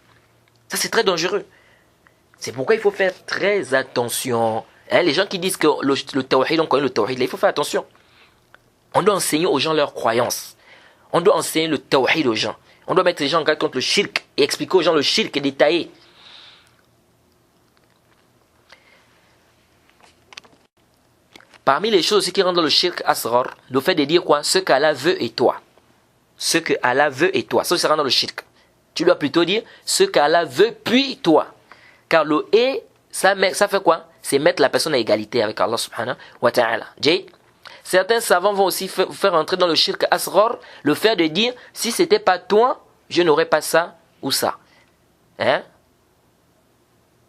Ça, c'est très dangereux. C'est pourquoi il faut faire très attention. Les gens qui disent que le tawhid, on connaît le tawhid, il faut faire attention. On doit enseigner aux gens leurs croyances. On doit enseigner le tawhid aux gens. On doit mettre les gens en garde contre le shirk et expliquer aux gens le shirk et détailler. Parmi les choses aussi qui rendent le shirk asghar, le fait de dire quoi? Ce qu'Allah veut et toi. Ce que Allah veut et toi. Ça rentre dans le shirk. Tu dois plutôt dire ce qu'Allah veut puis toi. Car le et, ça fait quoi? C'est mettre la personne à égalité avec Allah subhanahu wa ta'ala. Certains savants vont aussi faire entrer dans le shirk asghar le fait de dire si c'était pas toi, je n'aurais pas ça ou ça. Hein?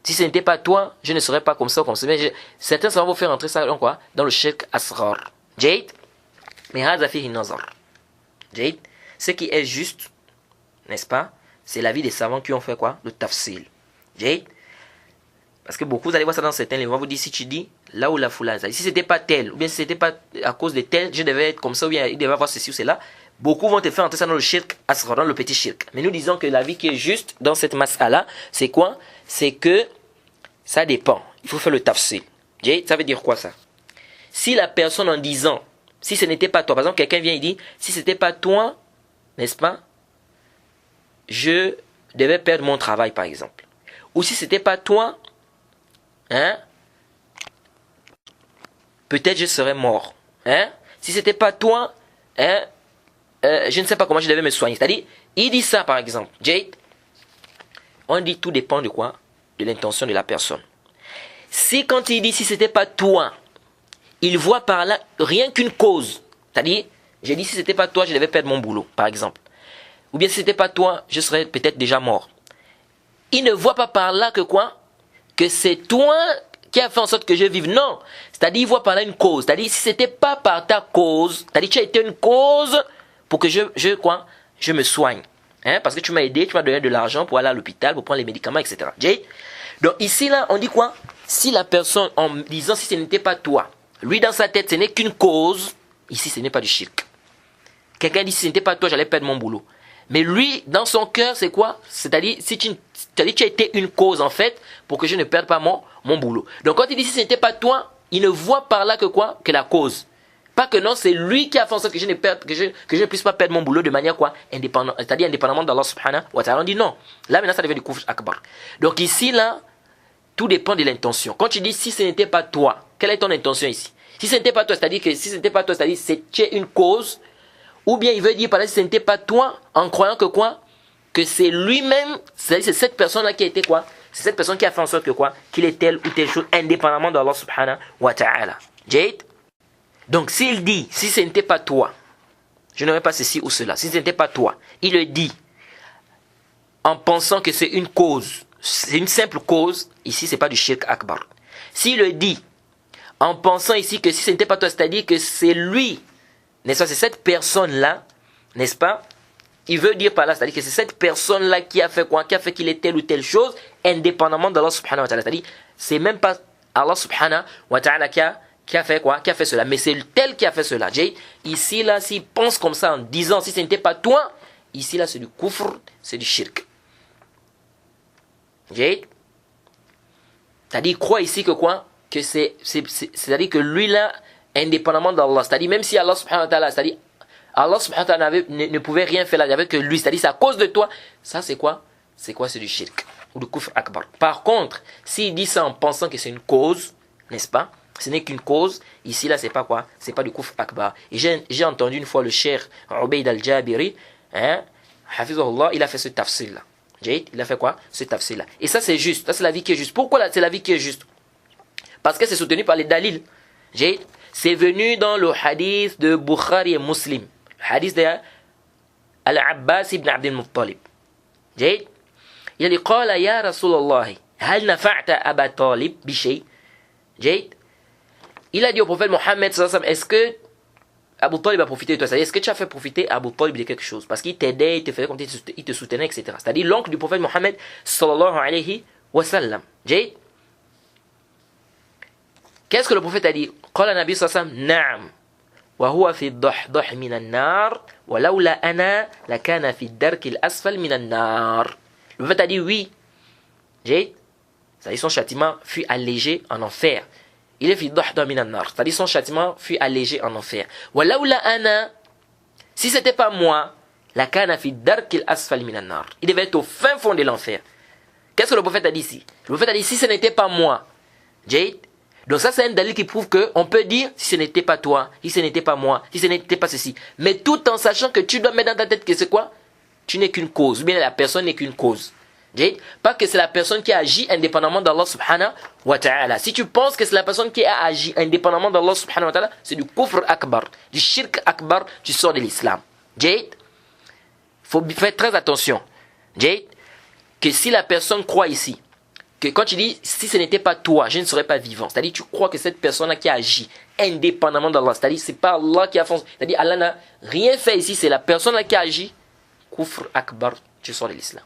Si ce n'était pas toi, je ne serais pas comme ça, comme ça. Mais certains savants vont faire entrer ça dans quoi? Dans le shirk asrar. Jade? Mais hadha fihi nazar. Jade? Ce qui est juste, n'est-ce pas? C'est l'avis des savants qui ont fait quoi? Le tafsil. Jade? Parce que beaucoup, vous allez voir ça dans certains livres, vous dire si tu dis là où la foulade, si c'était pas tel, ou bien si c'était pas à cause de tel, je devais être comme ça, ou bien il devait avoir ceci ou cela, beaucoup vont te faire entrer ça dans le shirk asrar, dans le petit shirk. Mais nous disons que l'avis qui est juste dans cette masse-là, c'est quoi? C'est que ça dépend. Il faut faire le tafsil. Ça veut dire quoi ça? Si la personne en disant, si ce n'était pas toi, par exemple, quelqu'un vient et dit, si ce n'était pas toi, n'est-ce pas? Je devais perdre mon travail, par exemple. Ou si ce n'était pas toi, hein? Peut-être je serais mort. Hein? Si ce n'était pas toi, hein? Je ne sais pas comment je devais me soigner. C'est-à-dire, il dit ça, par exemple. Jade, on dit tout dépend de quoi? De l'intention de la personne. Si quand il dit si ce n'était pas toi, il voit par là rien qu'une cause. C'est-à-dire, j'ai dit si ce n'était pas toi, je devais perdre mon boulot, par exemple. Ou bien si ce n'était pas toi, je serais peut-être déjà mort. Il ne voit pas par là que quoi? Que c'est toi qui a fait en sorte que je vive. Non. C'est-à-dire, il voit par là une cause. C'est-à-dire, si ce n'était pas par ta cause, c'est-à-dire, tu as été une cause pour que je me soigne. Hein? Parce que tu m'as aidé, tu m'as donné de l'argent pour aller à l'hôpital, pour prendre les médicaments, etc. Jay? Donc ici, là, on dit quoi? Si la personne, en disant si ce n'était pas toi, lui dans sa tête, ce n'est qu'une cause, ici, ce n'est pas du shirk. Quelqu'un dit si ce n'était pas toi, j'allais perdre mon boulot. Mais lui, dans son cœur, c'est quoi? C'est-à-dire, si tu as été une cause, en fait, pour que je ne perde pas mon boulot. Donc, quand il dit si ce n'était pas toi, il ne voit par là que quoi? Que la cause. Pas que non, c'est lui qui a fait en sorte que je ne puisse pas perdre mon boulot de manière quoi? Indépendante. C'est-à-dire indépendamment d'Allah subhanahu wa ta'ala. On dit non. Là, maintenant, ça devient du kufr akbar. Donc, ici, là, tout dépend de l'intention. Quand tu dis si ce n'était pas toi, quelle est ton intention ici? Si ce n'était pas toi, c'est-à-dire que si ce n'était pas toi, c'est-à-dire que c'est une cause. Ou bien il veut dire par là si ce n'était pas toi, en croyant que quoi? Que c'est lui-même, c'est cette personne-là qui a été quoi? C'est cette personne qui a fait en sorte que quoi? Qu'il est telle ou telle chose, indépendamment d'Allah subhanahu wa ta'ala. Jade? Donc s'il dit, si ce n'était pas toi, je n'aurais pas ceci ou cela. Si ce n'était pas toi, il le dit en pensant que c'est une cause. C'est une simple cause. Ici, c'est pas du shirk akbar. S'il le dit en pensant ici que si ce n'était pas toi, c'est-à-dire que c'est lui, n'est-ce pas, c'est cette personne-là, n'est-ce pas? Il veut dire par là, c'est-à-dire que c'est cette personne-là qui a fait quoi? Qui a fait qu'il est telle ou telle chose, indépendamment d'Allah subhanahu wa ta'ala. C'est-à-dire, c'est même pas Allah subhanahu wa ta'ala qui a fait quoi? Qui a fait cela. Mais c'est tel qui a fait cela. Ici, là, s'il pense comme ça en disant, si ce n'était pas toi, ici, là, c'est du kufr, c'est du shirk. C'est-à-dire, il croit ici que quoi? Que c'est-à-dire que lui, là, indépendamment d'Allah, c'est-à-dire même si Allah subhanahu wa ta'ala, c'est-à-dire Allah subhanahu wa ta'ala ne pouvait rien faire là, il n'y avait que lui, c'est-à-dire c'est à cause de toi, ça c'est quoi? C'est quoi? C'est du shirk ou du kufr akbar. Par contre, s'il dit ça en pensant que c'est une cause, n'est-ce pas? Ce n'est qu'une cause, ici là c'est pas quoi? C'est pas du kufr akbar. Et j'ai entendu une fois le cheikh Ubayd al-Jabiri, hein, hafizahullah, il a fait ce tafsir là. Il a fait quoi? Ce tafsir là. Et ça c'est juste, ça c'est la vie qui est juste. Pourquoi là c'est la vie qui est juste? Parce que c'est soutenu par les dalils. C'est venu dans le hadith de Bukhari et Muslim. Le hadith de Al-Abbas ibn Abd al-Muttalib. Il a dit, قال يا رسول الله هل نفعت أبا طالب بشيء? Il a dit au prophète Mohammed, est-ce que Abu Talib a profité de toi? C'est-à-dire, est-ce que tu as fait profiter Abu Talib de quelque chose? Parce qu'il t'aidait, il te faisait comme il te soutenait, etc. C'est-à-dire l'oncle du prophète Mohammed sallallahu alayhi wa sallam. Qu'est-ce que le prophète a dit? قال النبي صلى الله عليه وسلم نعم وهو في الضحضح من النار ولولا أنا لكان في الدرك الأسفل من النار. Le prophète a dit oui. C'est-à-dire son châtiment fut allégé en enfer. Il est في الضحضح من النار. C'est-à-dire son châtiment fut allégé en enfer. ولولا أنا, si c'était pas moi, لكان في الدرك الأسفل من النار. Il devait être au fin fond de l'enfer. Qu'est-ce que le prophète a dit ici? Le prophète a dit si ce n'était pas moi, donc ça c'est un dalil qui prouve qu'on peut dire si ce n'était pas toi, si ce n'était pas moi, si ce n'était pas ceci. Mais tout en sachant que tu dois mettre dans ta tête que c'est quoi? Tu n'es qu'une cause, ou bien la personne n'est qu'une cause. Pas que c'est la personne qui agit indépendamment d'Allah subhanahu wa ta'ala. Si tu penses que c'est la personne qui a agi indépendamment d'Allah subhanahu wa ta'ala, c'est du kufr akbar, du shirk akbar, tu sors de l'islam. Il faut faire très attention. Que que si la personne croit ici, que quand tu dis si ce n'était pas toi, je ne serais pas vivant. C'est-à-dire tu crois que cette personne-là qui a agi indépendamment d'Allah, c'est-à-dire c'est pas Allah qui a fait, c'est-à-dire Allah n'a rien fait ici, c'est la personne-là qui a agi. Kufr akbar, tu sors de l'islam.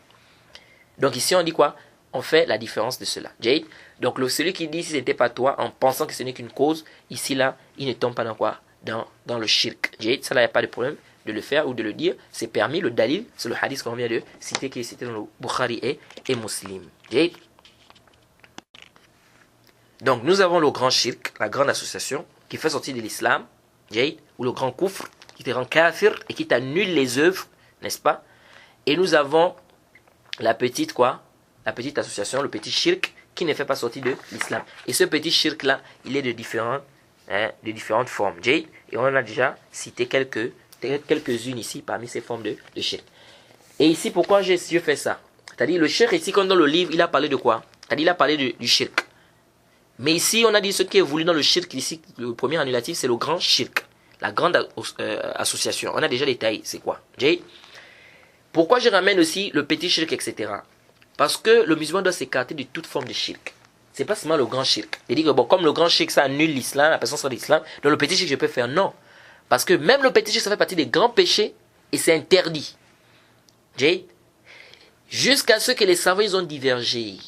Donc ici on dit quoi? On fait la différence de cela. Jade. Donc celui qui dit si ce n'était pas toi en pensant que ce n'est qu'une cause, ici là, il ne tombe pas dans quoi? Dans le shirk. Jade, ça là, il n'y a pas de problème de le faire ou de le dire. C'est permis. Le dalil, c'est le hadith qu'on vient de citer qui est cité dans le Bukhari et Muslim. Jade. Donc nous avons le grand shirk, la grande association, qui fait sortir de l'islam, Jade, ou le grand kufr, qui te rend kafir et qui t'annule les œuvres, n'est-ce pas? Et nous avons la petite quoi? La petite association, le petit shirk, qui ne fait pas sortir de l'islam. Et ce petit shirk là, il est de différentes formes. Jade, et on en a déjà cité quelques-unes ici parmi ces formes de shirk. Et ici, pourquoi j'ai fait ça? C'est-à-dire le shirk ici, comme dans le livre, il a parlé de quoi? C'est-à-dire il a parlé du shirk. Mais ici, on a dit ce qui est voulu dans le shirk, ici, le premier annulatif, c'est le grand shirk. La grande association. On a déjà détaillé, c'est quoi? Jade. Pourquoi je ramène aussi le petit shirk, etc. Parce que le musulman doit s'écarter de toute forme de shirk. C'est pas seulement le grand shirk. C'est-à-dire que bon, comme le grand shirk, ça annule l'islam, la personne sort de l'islam, donc le petit shirk, je peux faire non. Parce que même le petit shirk, ça fait partie des grands péchés et c'est interdit. Jade. Jusqu'à ce que les savants, ils ont divergé.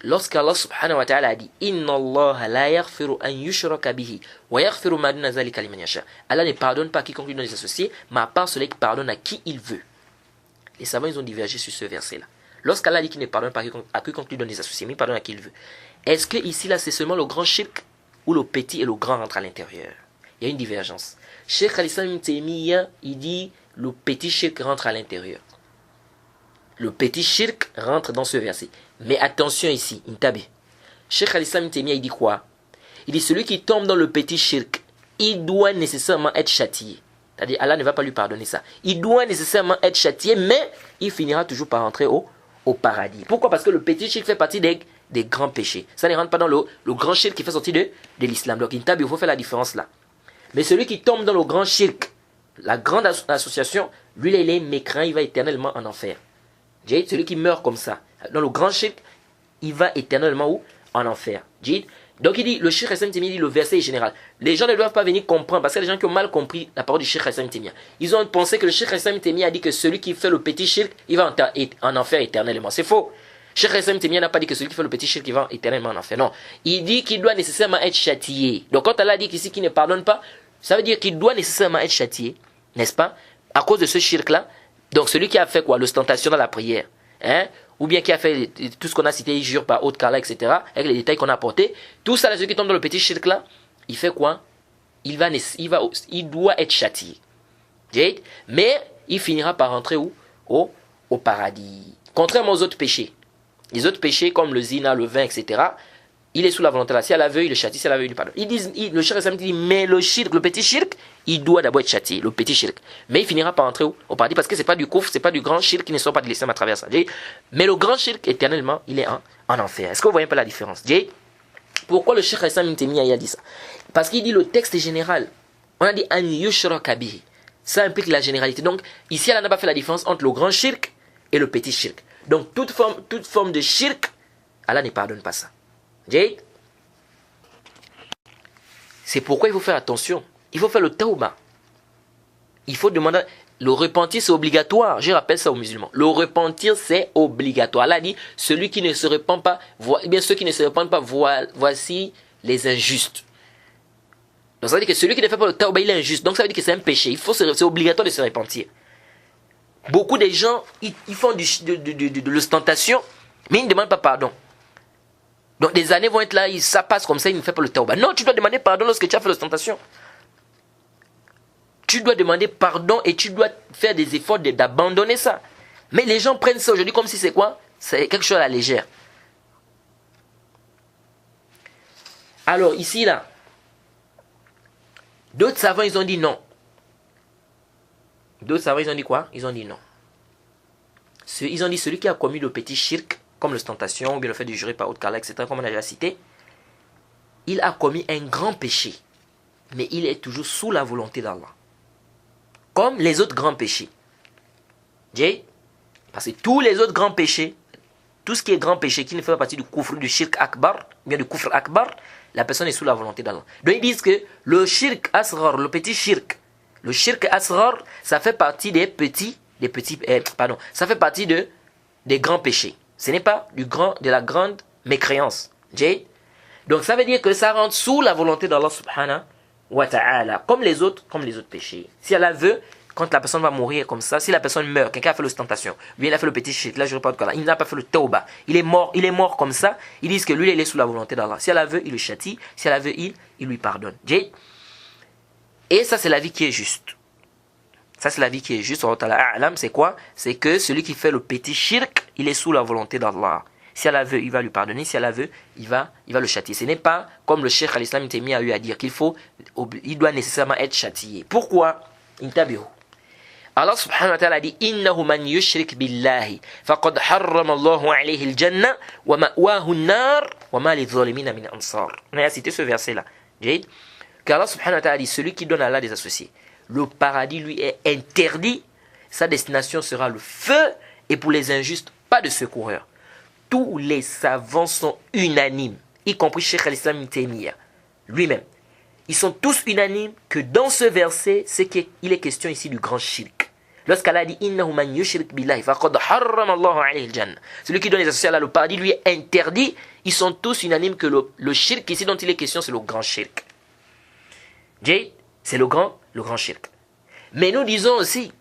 Lorsqu'Allah subhanahu wa ta'ala a dit Inna Allah la yaghfiru an yushraka bihi wa yaghfiru ma duna zalika liman yasha. Allah ne pardonne pas à quiconque lui donne des associés, mais à part celui qui pardonne à qui il veut. Les savants ils ont divergé sur ce verset-là. Lorsqu'Allah dit qu'il ne pardonne pas à quiconque lui donne des associés, mais il pardonne à qui il veut. Est-ce que ici là c'est seulement le grand shirk ou le petit et le grand rentrent à l'intérieur? Il y a une divergence. Cheikh al-Islam ibn Taymiyyah, il dit le petit shirk rentre à l'intérieur. Le petit shirk rentre dans ce verset. Mais attention ici, intabi. Cheikh al-Islam ibn Taymiyyah, il dit quoi? Il dit celui qui tombe dans le petit shirk, il doit nécessairement être châtié. C'est-à-dire Allah ne va pas lui pardonner ça. Il doit nécessairement être châtié, mais il finira toujours par rentrer au paradis. Pourquoi? Parce que le petit shirk fait partie des grands péchés. Ça ne rentre pas dans le grand shirk qui fait sortir de l'islam. Donc intabi, il faut faire la différence là. Mais celui qui tombe dans le grand shirk, la grande association, lui il est mécréant, il va éternellement en enfer. Jade, celui qui meurt comme ça, dans le grand shirk, il va éternellement où? En enfer. Jade. Donc il dit, le Cheikh Hassan Temia dit, le verset est général. Les gens ne doivent pas venir comprendre, parce que les gens qui ont mal compris la parole du Cheikh Hassan Temia. Ils ont pensé que le Cheikh Hassan Temia a dit que celui qui fait le petit shirk, il va en enfer éternellement. C'est faux. Cheikh Hassan Temia n'a pas dit que celui qui fait le petit shirk, il va éternellement en enfer. Non. Il dit qu'il doit nécessairement être châtié. Donc quand Allah dit qu'ici qu'il ne pardonne pas, ça veut dire qu'il doit nécessairement être châtié, n'est-ce pas? À cause de ce shirk-là. Donc celui qui a fait quoi? L'ostentation dans la prière. Hein? Ou bien qui a fait tout ce qu'on a cité, il jure par haute kala, etc. Avec les détails qu'on a apportés. Tout ça, celui qui tombe dans le petit shirk là, il fait quoi? Il doit être châtié. Mais il finira par rentrer où? Au paradis. Contrairement aux autres péchés. Les autres péchés comme le zina, le vin, etc. Il est sous la volonté là. Si elle la veut, il le châtie. Si elle la veut, il lui pardonne. Le Cheikh Hassan dit, mais le shirk, le petit shirk, il doit d'abord être châtié, le petit shirk. Mais il finira par entrer au paradis parce que c'est pas du kouf, c'est pas du grand shirk qui ne sort pas de l'islam à travers ça. Mais le grand shirk, éternellement, il est en enfer. Est-ce que vous voyez pas la différence? Pourquoi le Cheikh Hassan ibn Taymiyyah a dit ça? Parce qu'il dit le texte est général. On a dit an yushraka bihi. Ça implique la généralité. Donc ici, elle n'a pas fait la différence entre le grand shirk et le petit shirk. Donc toute forme de shirk, Allah ne pardonne pas ça. C'est pourquoi il faut faire attention. Il faut faire le tawbah. Il faut demander. Le repentir, c'est obligatoire. Je rappelle ça aux musulmans. Le repentir, c'est obligatoire. Allah dit celui qui ne se repent pas, bien ceux qui ne se repentent pas, voici les injustes. Donc ça veut dire que celui qui ne fait pas le tawbah, il est injuste. Donc ça veut dire que c'est un péché. C'est obligatoire de se repentir. Beaucoup de gens, ils font de l'ostentation, mais ils ne demandent pas pardon. Donc des années vont être là, ça passe comme ça, il ne fait pas le tawbah. Non, tu dois demander pardon lorsque tu as fait l'ostentation. Tu dois demander pardon et tu dois faire des efforts d'abandonner ça. Mais les gens prennent ça aujourd'hui comme si c'est quoi? C'est quelque chose à la légère. Alors ici là, d'autres savants ils ont dit non. D'autres savants ils ont dit quoi? Ils ont dit non. Ils ont dit celui qui a commis le petit shirk, comme l'ostentation, ou bien le fait de jurer par haute kala, etc., comme on a déjà cité, il a commis un grand péché. Mais il est toujours sous la volonté d'Allah. Comme les autres grands péchés. Parce que tous les autres grands péchés, tout ce qui est grand péché qui ne fait pas partie du kufr, du shirk akbar, bien du kufr akbar, la personne est sous la volonté d'Allah. Donc ils disent que le shirk asghar, le petit shirk, le shirk asghar, ça fait partie ça fait partie des grands péchés. Ce n'est pas de la grande mécréance. Donc ça veut dire que ça rentre sous la volonté d'Allah subhanahu wa ta'ala, comme les autres péchés. Si Allah veut, quand la personne va mourir comme ça, si la personne meurt, quelqu'un a fait l'ostentation, lui il a fait le petit shirk, là je ne parle pas de il n'a pas fait le tawbah, il est mort comme ça, ils disent que lui il est sous la volonté d'Allah. Si Allah veut, il le châtie, si Allah veut, il lui pardonne. Et ça c'est la vie qui est juste. Ça c'est la vie qui est juste. C'est quoi? C'est que celui qui fait le petit shirk, il est sous la volonté d'Allah. Si Allah veut, il va lui pardonner. Si Allah veut, il va le châtier. Ce n'est pas comme le Cheikh al-Islam Ibn Taymiyyah a eu à dire il doit nécessairement être châtié. Pourquoi? Intabihu. Allah subhanahu wa ta'ala dit innahu man yushrik billahi faqad harrama Allahu alayhi al-jannah wa ma'wahu an-nar wa ma lidh-dhalimina min ansar. On a cité ce verset là. Car Allah subhanahu wa ta'ala dit celui qui donne à Allah des associés, le paradis lui est interdit, sa destination sera le feu et pour les injustes pas de secoureur. Tous les savants sont unanimes, y compris Cheikh al-Islam Ibn Taymiyyah lui-même. Ils sont tous unanimes que dans ce verset, c'est qu'il est question ici du grand shirk. Lorsqu'Allah dit innahu man yushrik billahi faqad harrama Allahu alayhi al-jannah. Celui qui donne les associés à Allah, le paradis lui est interdit. Ils sont tous unanimes que le shirk ici dont il est question, c'est le grand shirk. C'est le grand shirk. Mais nous disons aussi,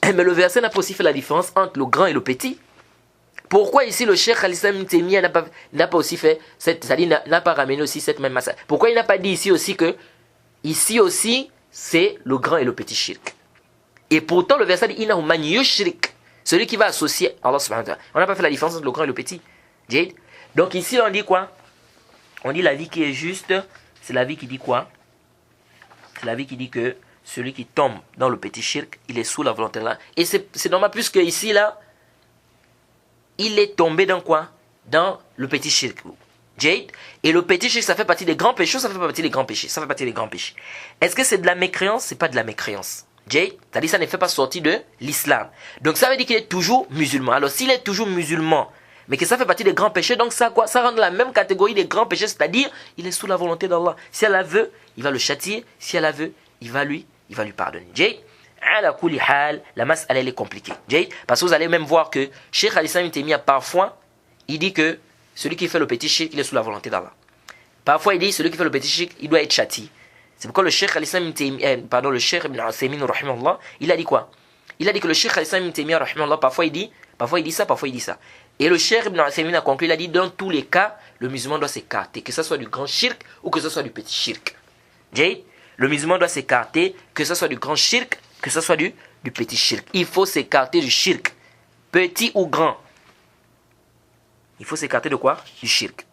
mais le verset n'a pas aussi fait la différence entre le grand et le petit. Pourquoi ici le Cheikh al-Islam Ibn Taymiyyah n'a pas aussi fait, c'est-à-dire n'a pas ramené aussi cette même masse? Pourquoi il n'a pas dit ici aussi que, ici aussi, c'est le grand et le petit shirk? Et pourtant le verset dit innahu man yushrik, celui qui va associer Allah subhanahu wa ta'ala. On n'a pas fait la différence entre le grand et le petit. Donc ici on dit quoi? On dit la vie qui est juste, c'est la vie qui dit quoi? C'est la vie qui dit que celui qui tombe dans le petit shirk, il est sous la volonté d'Allah. Et c'est normal puisque ici là, il est tombé dans quoi? Dans le petit shirk. Et le petit shirk, ça fait partie des grands péchés, ça fait partie des grands péchés. Ça fait partie des grands péchés. Est-ce que c'est de la mécréance? C'est pas de la mécréance. C'est-à-dire ça ne fait pas sortir de l'islam. Donc ça veut dire qu'il est toujours musulman. Alors s'il est toujours musulman, mais que ça fait partie des grands péchés, donc ça quoi? Ça rentre dans la même catégorie des grands péchés, c'est-à-dire il est sous la volonté d'Allah. Si Allah veut, il va le châtier. Si Allah veut, il va lui pardonner. La masse elle est compliquée. Parce que vous allez même voir que Cheikh al-Islam Ibn Taymiyyah parfois il dit que celui qui fait le petit shirk il est sous la volonté d'Allah. Parfois il dit celui qui fait le petit shirk il doit être châtié. C'est pourquoi le Cheikh al-Islam Ibn Taymiyyah, le Cheikh Ibn Uthaymin rahimahullah, il a dit quoi? Il a dit que le Cheikh al-Islam Ibn Taymiyyah rahimahullah parfois il dit ça, parfois il dit ça. Et le Cheikh Ibn Uthaymin a conclu, il a dit dans tous les cas, le musulman doit s'écarter, que ce soit du grand shirk ou que ce soit du petit shirk. Le musulman doit s'écarter, que ce soit du grand shirk, que ce soit du petit shirk. Il faut s'écarter du shirk, petit ou grand. Il faut s'écarter de quoi? Du shirk.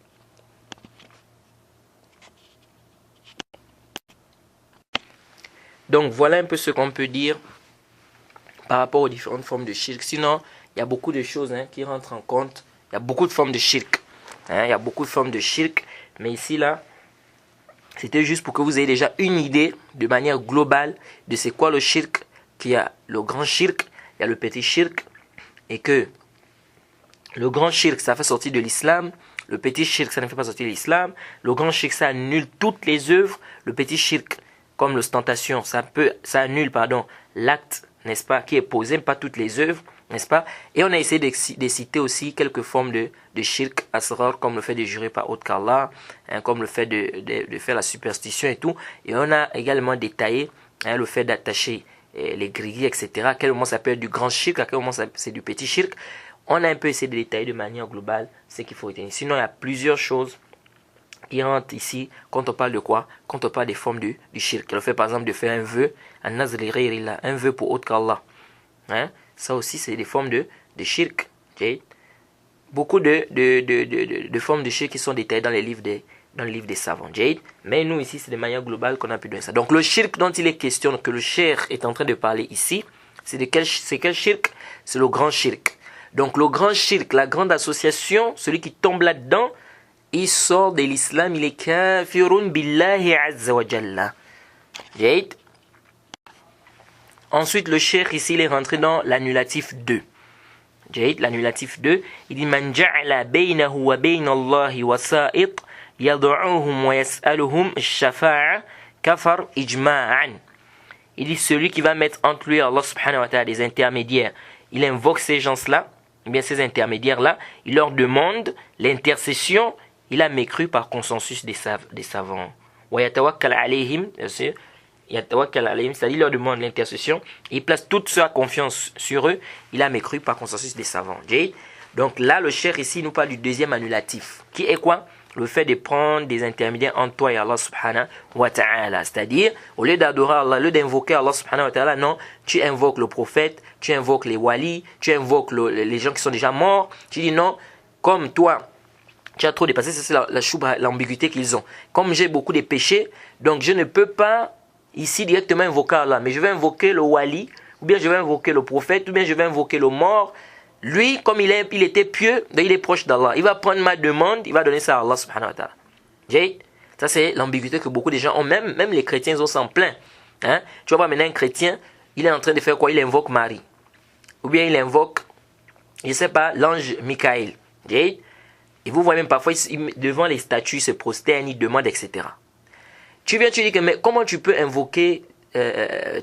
Donc voilà un peu ce qu'on peut dire par rapport aux différentes formes de shirk. Sinon, il y a beaucoup de choses qui rentrent en compte. Il y a beaucoup de formes de shirk. Il y a beaucoup de formes de shirk. Mais ici, là, c'était juste pour que vous ayez déjà une idée de manière globale de c'est quoi le shirk. Qu'il y a le grand shirk, il y a le petit shirk. Et que le grand shirk, ça fait sortir de l'islam. Le petit shirk, ça ne fait pas sortir de l'islam. Le grand shirk, ça annule toutes les œuvres. Le petit shirk, comme l'ostentation, ça annule l'acte, n'est-ce pas, qui est posé, pas toutes les œuvres, n'est-ce pas? Et on a essayé de citer aussi quelques formes de shirk asrar, comme le fait de jurer par autre qu'Allah, comme le fait de faire la superstition et tout. Et on a également détaillé le fait d'attacher les grilles, etc. À quel moment ça peut être du grand shirk, à quel moment c'est du petit shirk. On a un peu essayé de détailler de manière globale ce qu'il faut retenir. Sinon, il y a plusieurs choses qui rentrent ici quand on parle de quoi? Quand on parle des formes du shirk. Le fait par exemple de faire un vœu, un vœu pour autre qu'Allah. Ça aussi c'est des formes de shirk. Beaucoup de formes de shirk qui sont détaillées dans les livres des savants. Mais nous ici c'est de manière globale qu'on a pu donner ça. Donc le shirk dont il est question, que le cheikh est en train de parler ici, c'est quel shirk? C'est le grand shirk. Donc le grand shirk, la grande association, celui qui tombe là-dedans, il sort de l'islam, il est kafirun billahi azza wa jalla. Ensuite, le cheikh ici, il est rentré dans l'annulatif 2. Jahid, l'annulatif 2, il dit Man ja'ala baynahu wa bayna Allahi wasa'it yad'uhum wa yas'aluhum ash-shafa'a kafar ijma'an. Il dit celui qui va mettre entre lui et Allah subhanahu wa ta'ala des intermédiaires. Il invoque ces gens-là, bien ces intermédiaires-là, il leur demande l'intercession, il a mécru par consensus des savants. Wa yatawakkal alayhim, c'est-à-dire il leur demande l'intercession, il place toute sa confiance sur eux, il a mécru par consensus des savants. Donc là, le cheikh ici nous parle du deuxième annulatif, qui est quoi? Le fait de prendre des intermédiaires entre toi et Allah subhanahu wa ta'ala. C'est-à-dire, au lieu d'adorer Allah, au lieu d'invoquer Allah subhanahu wa ta'ala, non, tu invoques le prophète, tu invoques les walis, tu invoques les gens qui sont déjà morts. Tu dis non, comme toi, tu as trop dépassé, c'est l'ambiguïté qu'ils ont. Comme j'ai beaucoup de péchés, donc je ne peux pas ici directement invoquer Allah, mais je vais invoquer le wali, ou bien je vais invoquer le prophète, ou bien je vais invoquer le mort. Lui, comme il était pieux, il est proche d'Allah. Il va prendre ma demande, il va donner ça à Allah subhanahu wa ta'ala. Ça, c'est l'ambiguïté que beaucoup de gens ont. Même les chrétiens, ils ont s'en plaint. Hein? Tu vas voir maintenant un chrétien, il est en train de faire quoi? Il invoque Marie. Ou bien il invoque, je ne sais pas, l'ange Michael. Et vous voyez même parfois, devant les statues, il se prosterne, il demande, etc. Tu viens, tu dis que, mais comment tu peux invoquer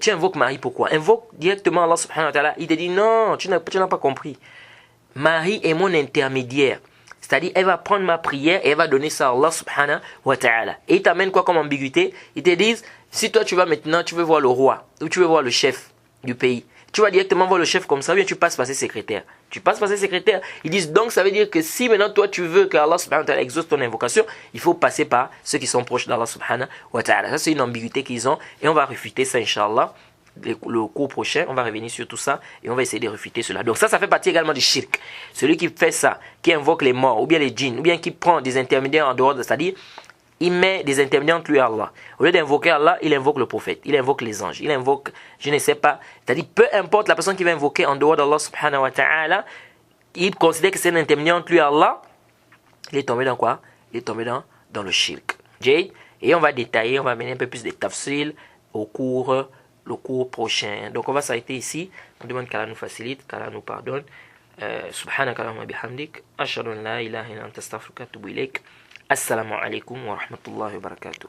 tu invoques Marie, pourquoi? Invoque directement Allah subhanahu wa ta'ala. Il te dit non, tu n'as pas compris. Marie est mon intermédiaire. C'est-à-dire, elle va prendre ma prière et elle va donner ça à Allah subhanahu wa ta'ala. Et il t'amène quoi comme ambiguïté? Ils te disent, si toi tu vas maintenant, tu veux voir le roi, ou tu veux voir le chef du pays, tu vas directement voir le chef comme ça, ou bien tu passes par ses secrétaires. Tu passes par ses secrétaires. Ils disent donc, ça veut dire que si maintenant toi tu veux que Allah subhanahu wa ta'ala exauce ton invocation, il faut passer par ceux qui sont proches d'Allah subhanahu wa ta'ala. Ça, c'est une ambiguïté qu'ils ont et on va refuter ça, Inch'Allah. Le cours prochain, on va revenir sur tout ça et on va essayer de refuter cela. Donc ça fait partie également du shirk. Celui qui fait ça, qui invoque les morts, ou bien les djinns, ou bien qui prend des intermédiaires en dehors de, c'est-à-dire, il met des intermédiaires entre lui et Allah. Au lieu d'invoquer Allah, il invoque le prophète, il invoque les anges, il invoque, je ne sais pas, c'est-à-dire peu importe la personne qui va invoquer en dehors d'Allah subhanahu wa ta'ala, il considère que c'est un intermédiaire entre lui et Allah, il est tombé dans quoi? Il est tombé dans le shirk. Et on va détailler, on va mener un peu plus de tafsil le cours prochain. Donc on va s'arrêter ici. On demande qu'Allah nous facilite, qu'Allah nous pardonne. Subhanaka Allahumma bihamdik, ashhadu an la ilaha illa anta astaghfiruka wa atubu ilaik. Assalamu alaikum wa rahmatullahi wa barakatuh.